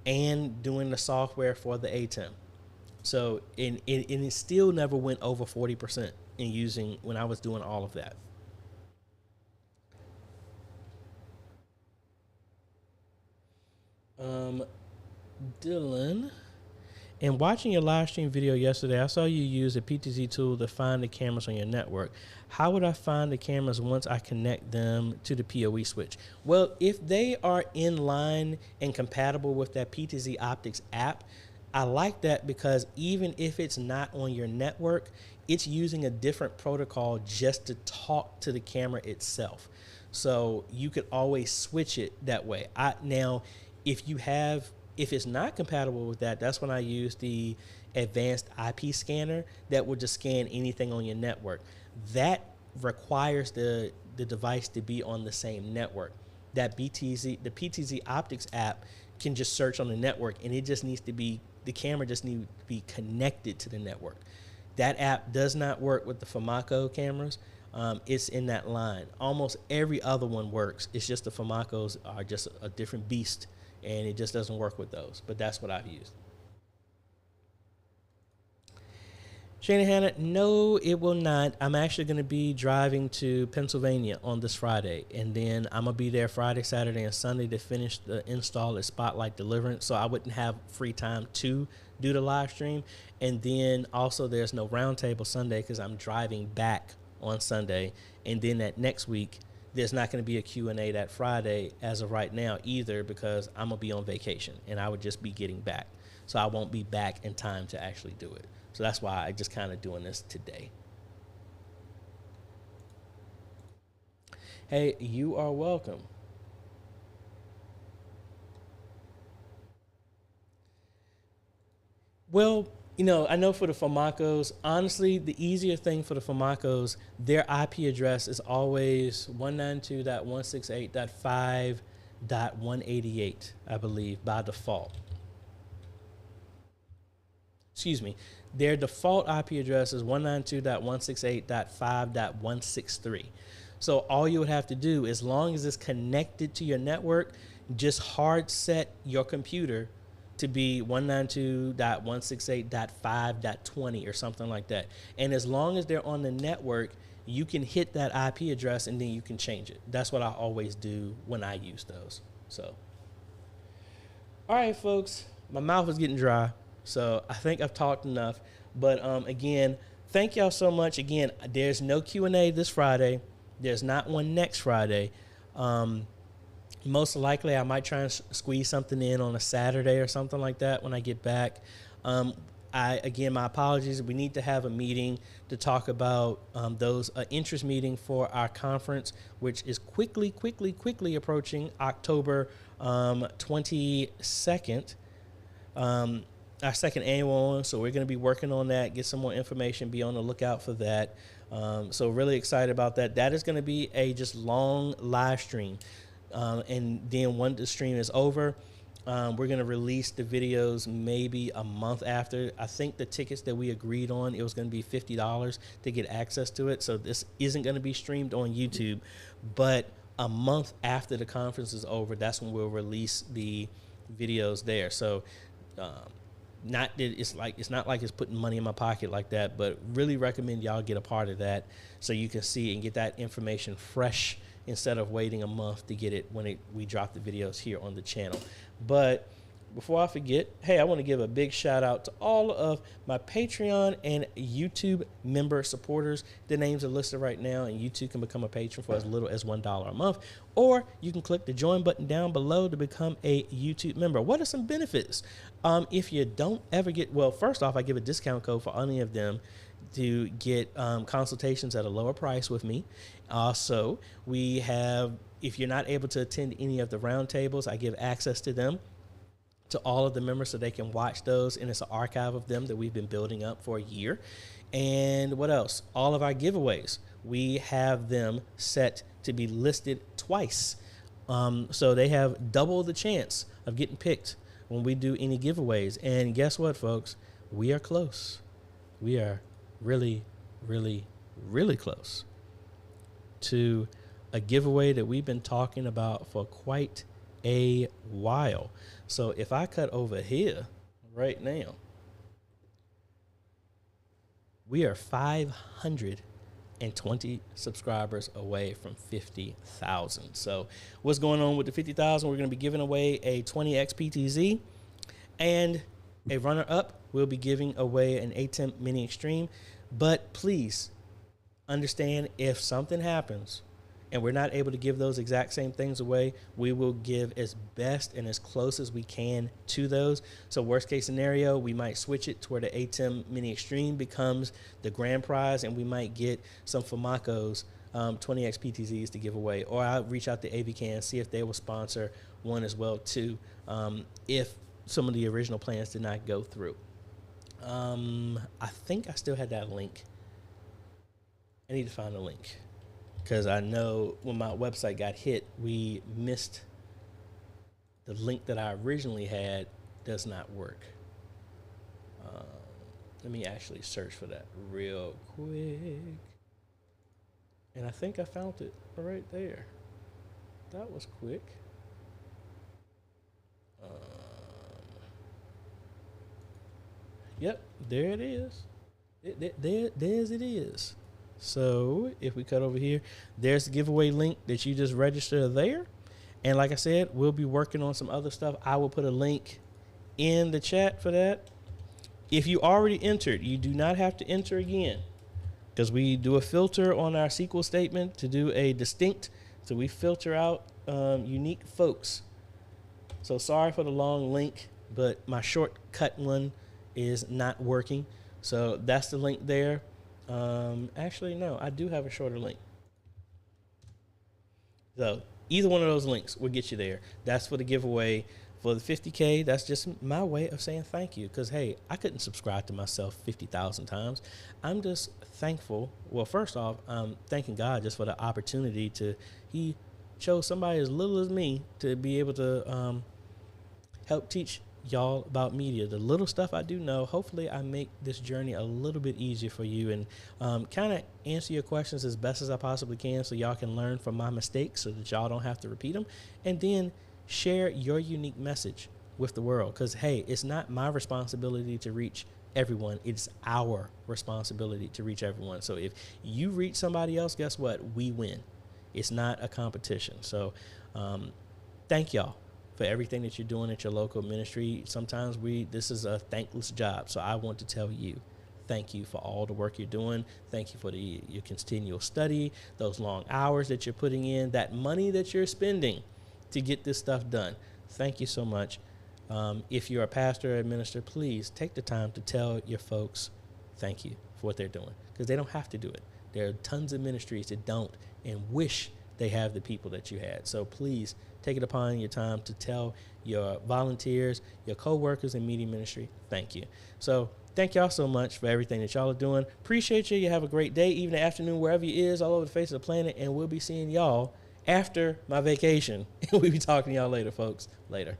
and doing the software for the ATEM. So it still never went over 40% in using when I was doing all of that. Dylan, in watching your live stream video yesterday, I saw you use a PTZ tool to find the cameras on your network. How would I find the cameras once I connect them to the PoE switch? Well, if they are in line and compatible with that PTZ Optics app, I like that because even if it's not on your network, it's using a different protocol just to talk to the camera itself. So you could always switch it that way. Now, if it's not compatible with that, that's when I use the advanced IP scanner that will just scan anything on your network. That requires the device to be on the same network. That the PTZ Optics app can just search on the network, and it just needs to be, the camera just needs to be connected to the network. That app does not work with the Famaco cameras. It's in that line. Almost every other one works. It's just the Famacos are just a different beast, and it just doesn't work with those. But that's what I've used. Shana Hannah, no, it will not. I'm actually going to be driving to Pennsylvania on this Friday, and then I'm going to be there Friday, Saturday, and Sunday to finish the install at Spotlight Deliverance, so I wouldn't have free time to do the live stream. And then also there's no roundtable Sunday because I'm driving back on Sunday, and then that next week there's not going to be a Q&A that Friday as of right now either, because I'm going to be on vacation, and I would just be getting back, so I won't be back in time to actually do it. So that's why I just kind of doing this today. Hey, you are welcome. Well, you know, I know for the Famacos, honestly, the easier thing for the Famacos, their IP address is always 192.168.5.188, I believe, by default. Excuse me. Their default IP address is 192.168.5.163. So all you would have to do, as long as it's connected to your network, just hard set your computer to be 192.168.5.20 or something like that. And as long as they're on the network, you can hit that IP address and then you can change it. That's what I always do when I use those. So, all right, folks, my mouth is getting dry. So I think I've talked enough, but again, thank y'all so much. Again, there's no Q&A this Friday. There's not one next Friday. Most likely I might try and squeeze something in on a Saturday or something like that when I get back. Again, my apologies. We need to have a meeting to talk about those interest meeting for our conference, which is quickly approaching October 22nd. Our second annual one, so we're going to be working on that, get some more information, be on the lookout for that. So really excited about that. That is going to be a just long live stream. And then when the stream is over, we're going to release the videos maybe a month after. I think the tickets that we agreed on, it was going to be $50 to get access to it. So this isn't going to be streamed on YouTube, but a month after the conference is over, that's when we'll release the videos there. So, not that it's not like it's putting money in my pocket like that, but really recommend y'all get a part of that so you can see and get that information fresh instead of waiting a month to get it when we drop the videos here on the channel. But before I forget, hey, I want to give a big shout out to all of my Patreon and YouTube member supporters. The names are listed right now, and you too can become a patron for as little as $1 a month, or you can click the join button down below to become a YouTube member. What are some benefits? If you don't ever get, well, first off, I give a discount code for any of them to get consultations at a lower price with me. Also, we have, if you're not able to attend any of the roundtables, I give access to them to all of the members so they can watch those, and it's an archive of them that we've been building up for a year. And what else? All of our giveaways, we have them set to be listed twice. So they have double the chance of getting picked when we do any giveaways. And guess what, folks? We are close. We are really, really, really close to a giveaway that we've been talking about for quite a while. So if I cut over here right now, we are 520 subscribers away from 50,000. So what's going on with the 50,000? We're going to be giving away a 20X PTZ, and a runner-up, we'll be giving away an ATEM Mini Extreme. But please understand, if something happens and we're not able to give those exact same things away, we will give as best and as close as we can to those. So worst case scenario, we might switch it to where the ATEM Mini Extreme becomes the grand prize, and we might get some Famacos 20X PTZs to give away. Or I'll reach out to AVCAN, see if they will sponsor one as well too, if some of the original plans did not go through. I think I still had that link. I need to find the link because I know when my website got hit, we missed the link that I originally had does not work. Let me actually search for that real quick. And I think I found it right there. That was quick. Yep, there it is. There's it is. So if we cut over here, there's the giveaway link that you just register there. And like I said, we'll be working on some other stuff. I will put a link in the chat for that. If you already entered, you do not have to enter again because we do a filter on our SQL statement to do a distinct. So we filter out unique folks. So sorry for the long link, but my shortcut one is not working. So that's the link there. Actually, no, I do have a shorter link. So either one of those links will get you there. That's for the giveaway for the 50K. That's just my way of saying thank you. Because, hey, I couldn't subscribe to myself 50,000 times. I'm just thankful. Well, first off, I'm thanking God just for the opportunity he chose somebody as little as me to be able to help teach y'all about media. The little stuff I do know, hopefully I make this journey a little bit easier for you and kind of answer your questions as best as I possibly can so y'all can learn from my mistakes so that y'all don't have to repeat them, and then share your unique message with the world. Because, hey, it's not my responsibility to reach everyone. It's our responsibility to reach everyone. So if you reach somebody else, guess what? We win. It's not a competition. So thank y'all for everything that you're doing at your local ministry. Sometimes this is a thankless job. So I want to tell you, thank you for all the work you're doing. Thank you for your continual study, those long hours that you're putting in, that money that you're spending to get this stuff done. Thank you so much. If you're a pastor or a minister, please take the time to tell your folks thank you for what they're doing, because they don't have to do it. There are tons of ministries that don't and wish they have the people that you had. So please take it upon your time to tell your volunteers, your co-workers in media ministry, thank you. So thank y'all so much for everything that y'all are doing. Appreciate you. You have a great day, evening, afternoon, wherever you is, all over the face of the planet. And we'll be seeing y'all after my vacation. We'll be talking to y'all later, folks. Later.